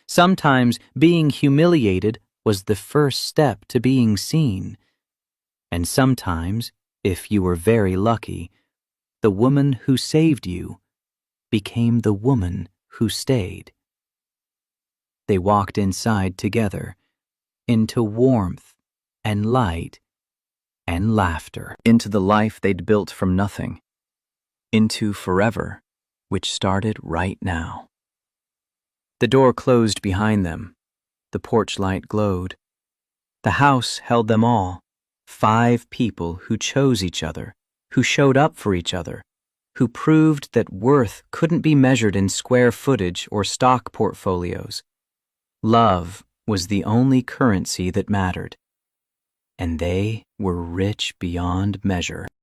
Sometimes being humiliated was the first step to being seen. And sometimes, if you were very lucky, the woman who saved you became the woman who stayed. They walked inside together, into warmth and light and laughter. Into the life they'd built from nothing. Into forever, which started right now. The door closed behind them. The porch light glowed. The house held them all, 5 people who chose each other, who showed up for each other, who proved that worth couldn't be measured in square footage or stock portfolios. Love was the only currency that mattered, and they were rich beyond measure.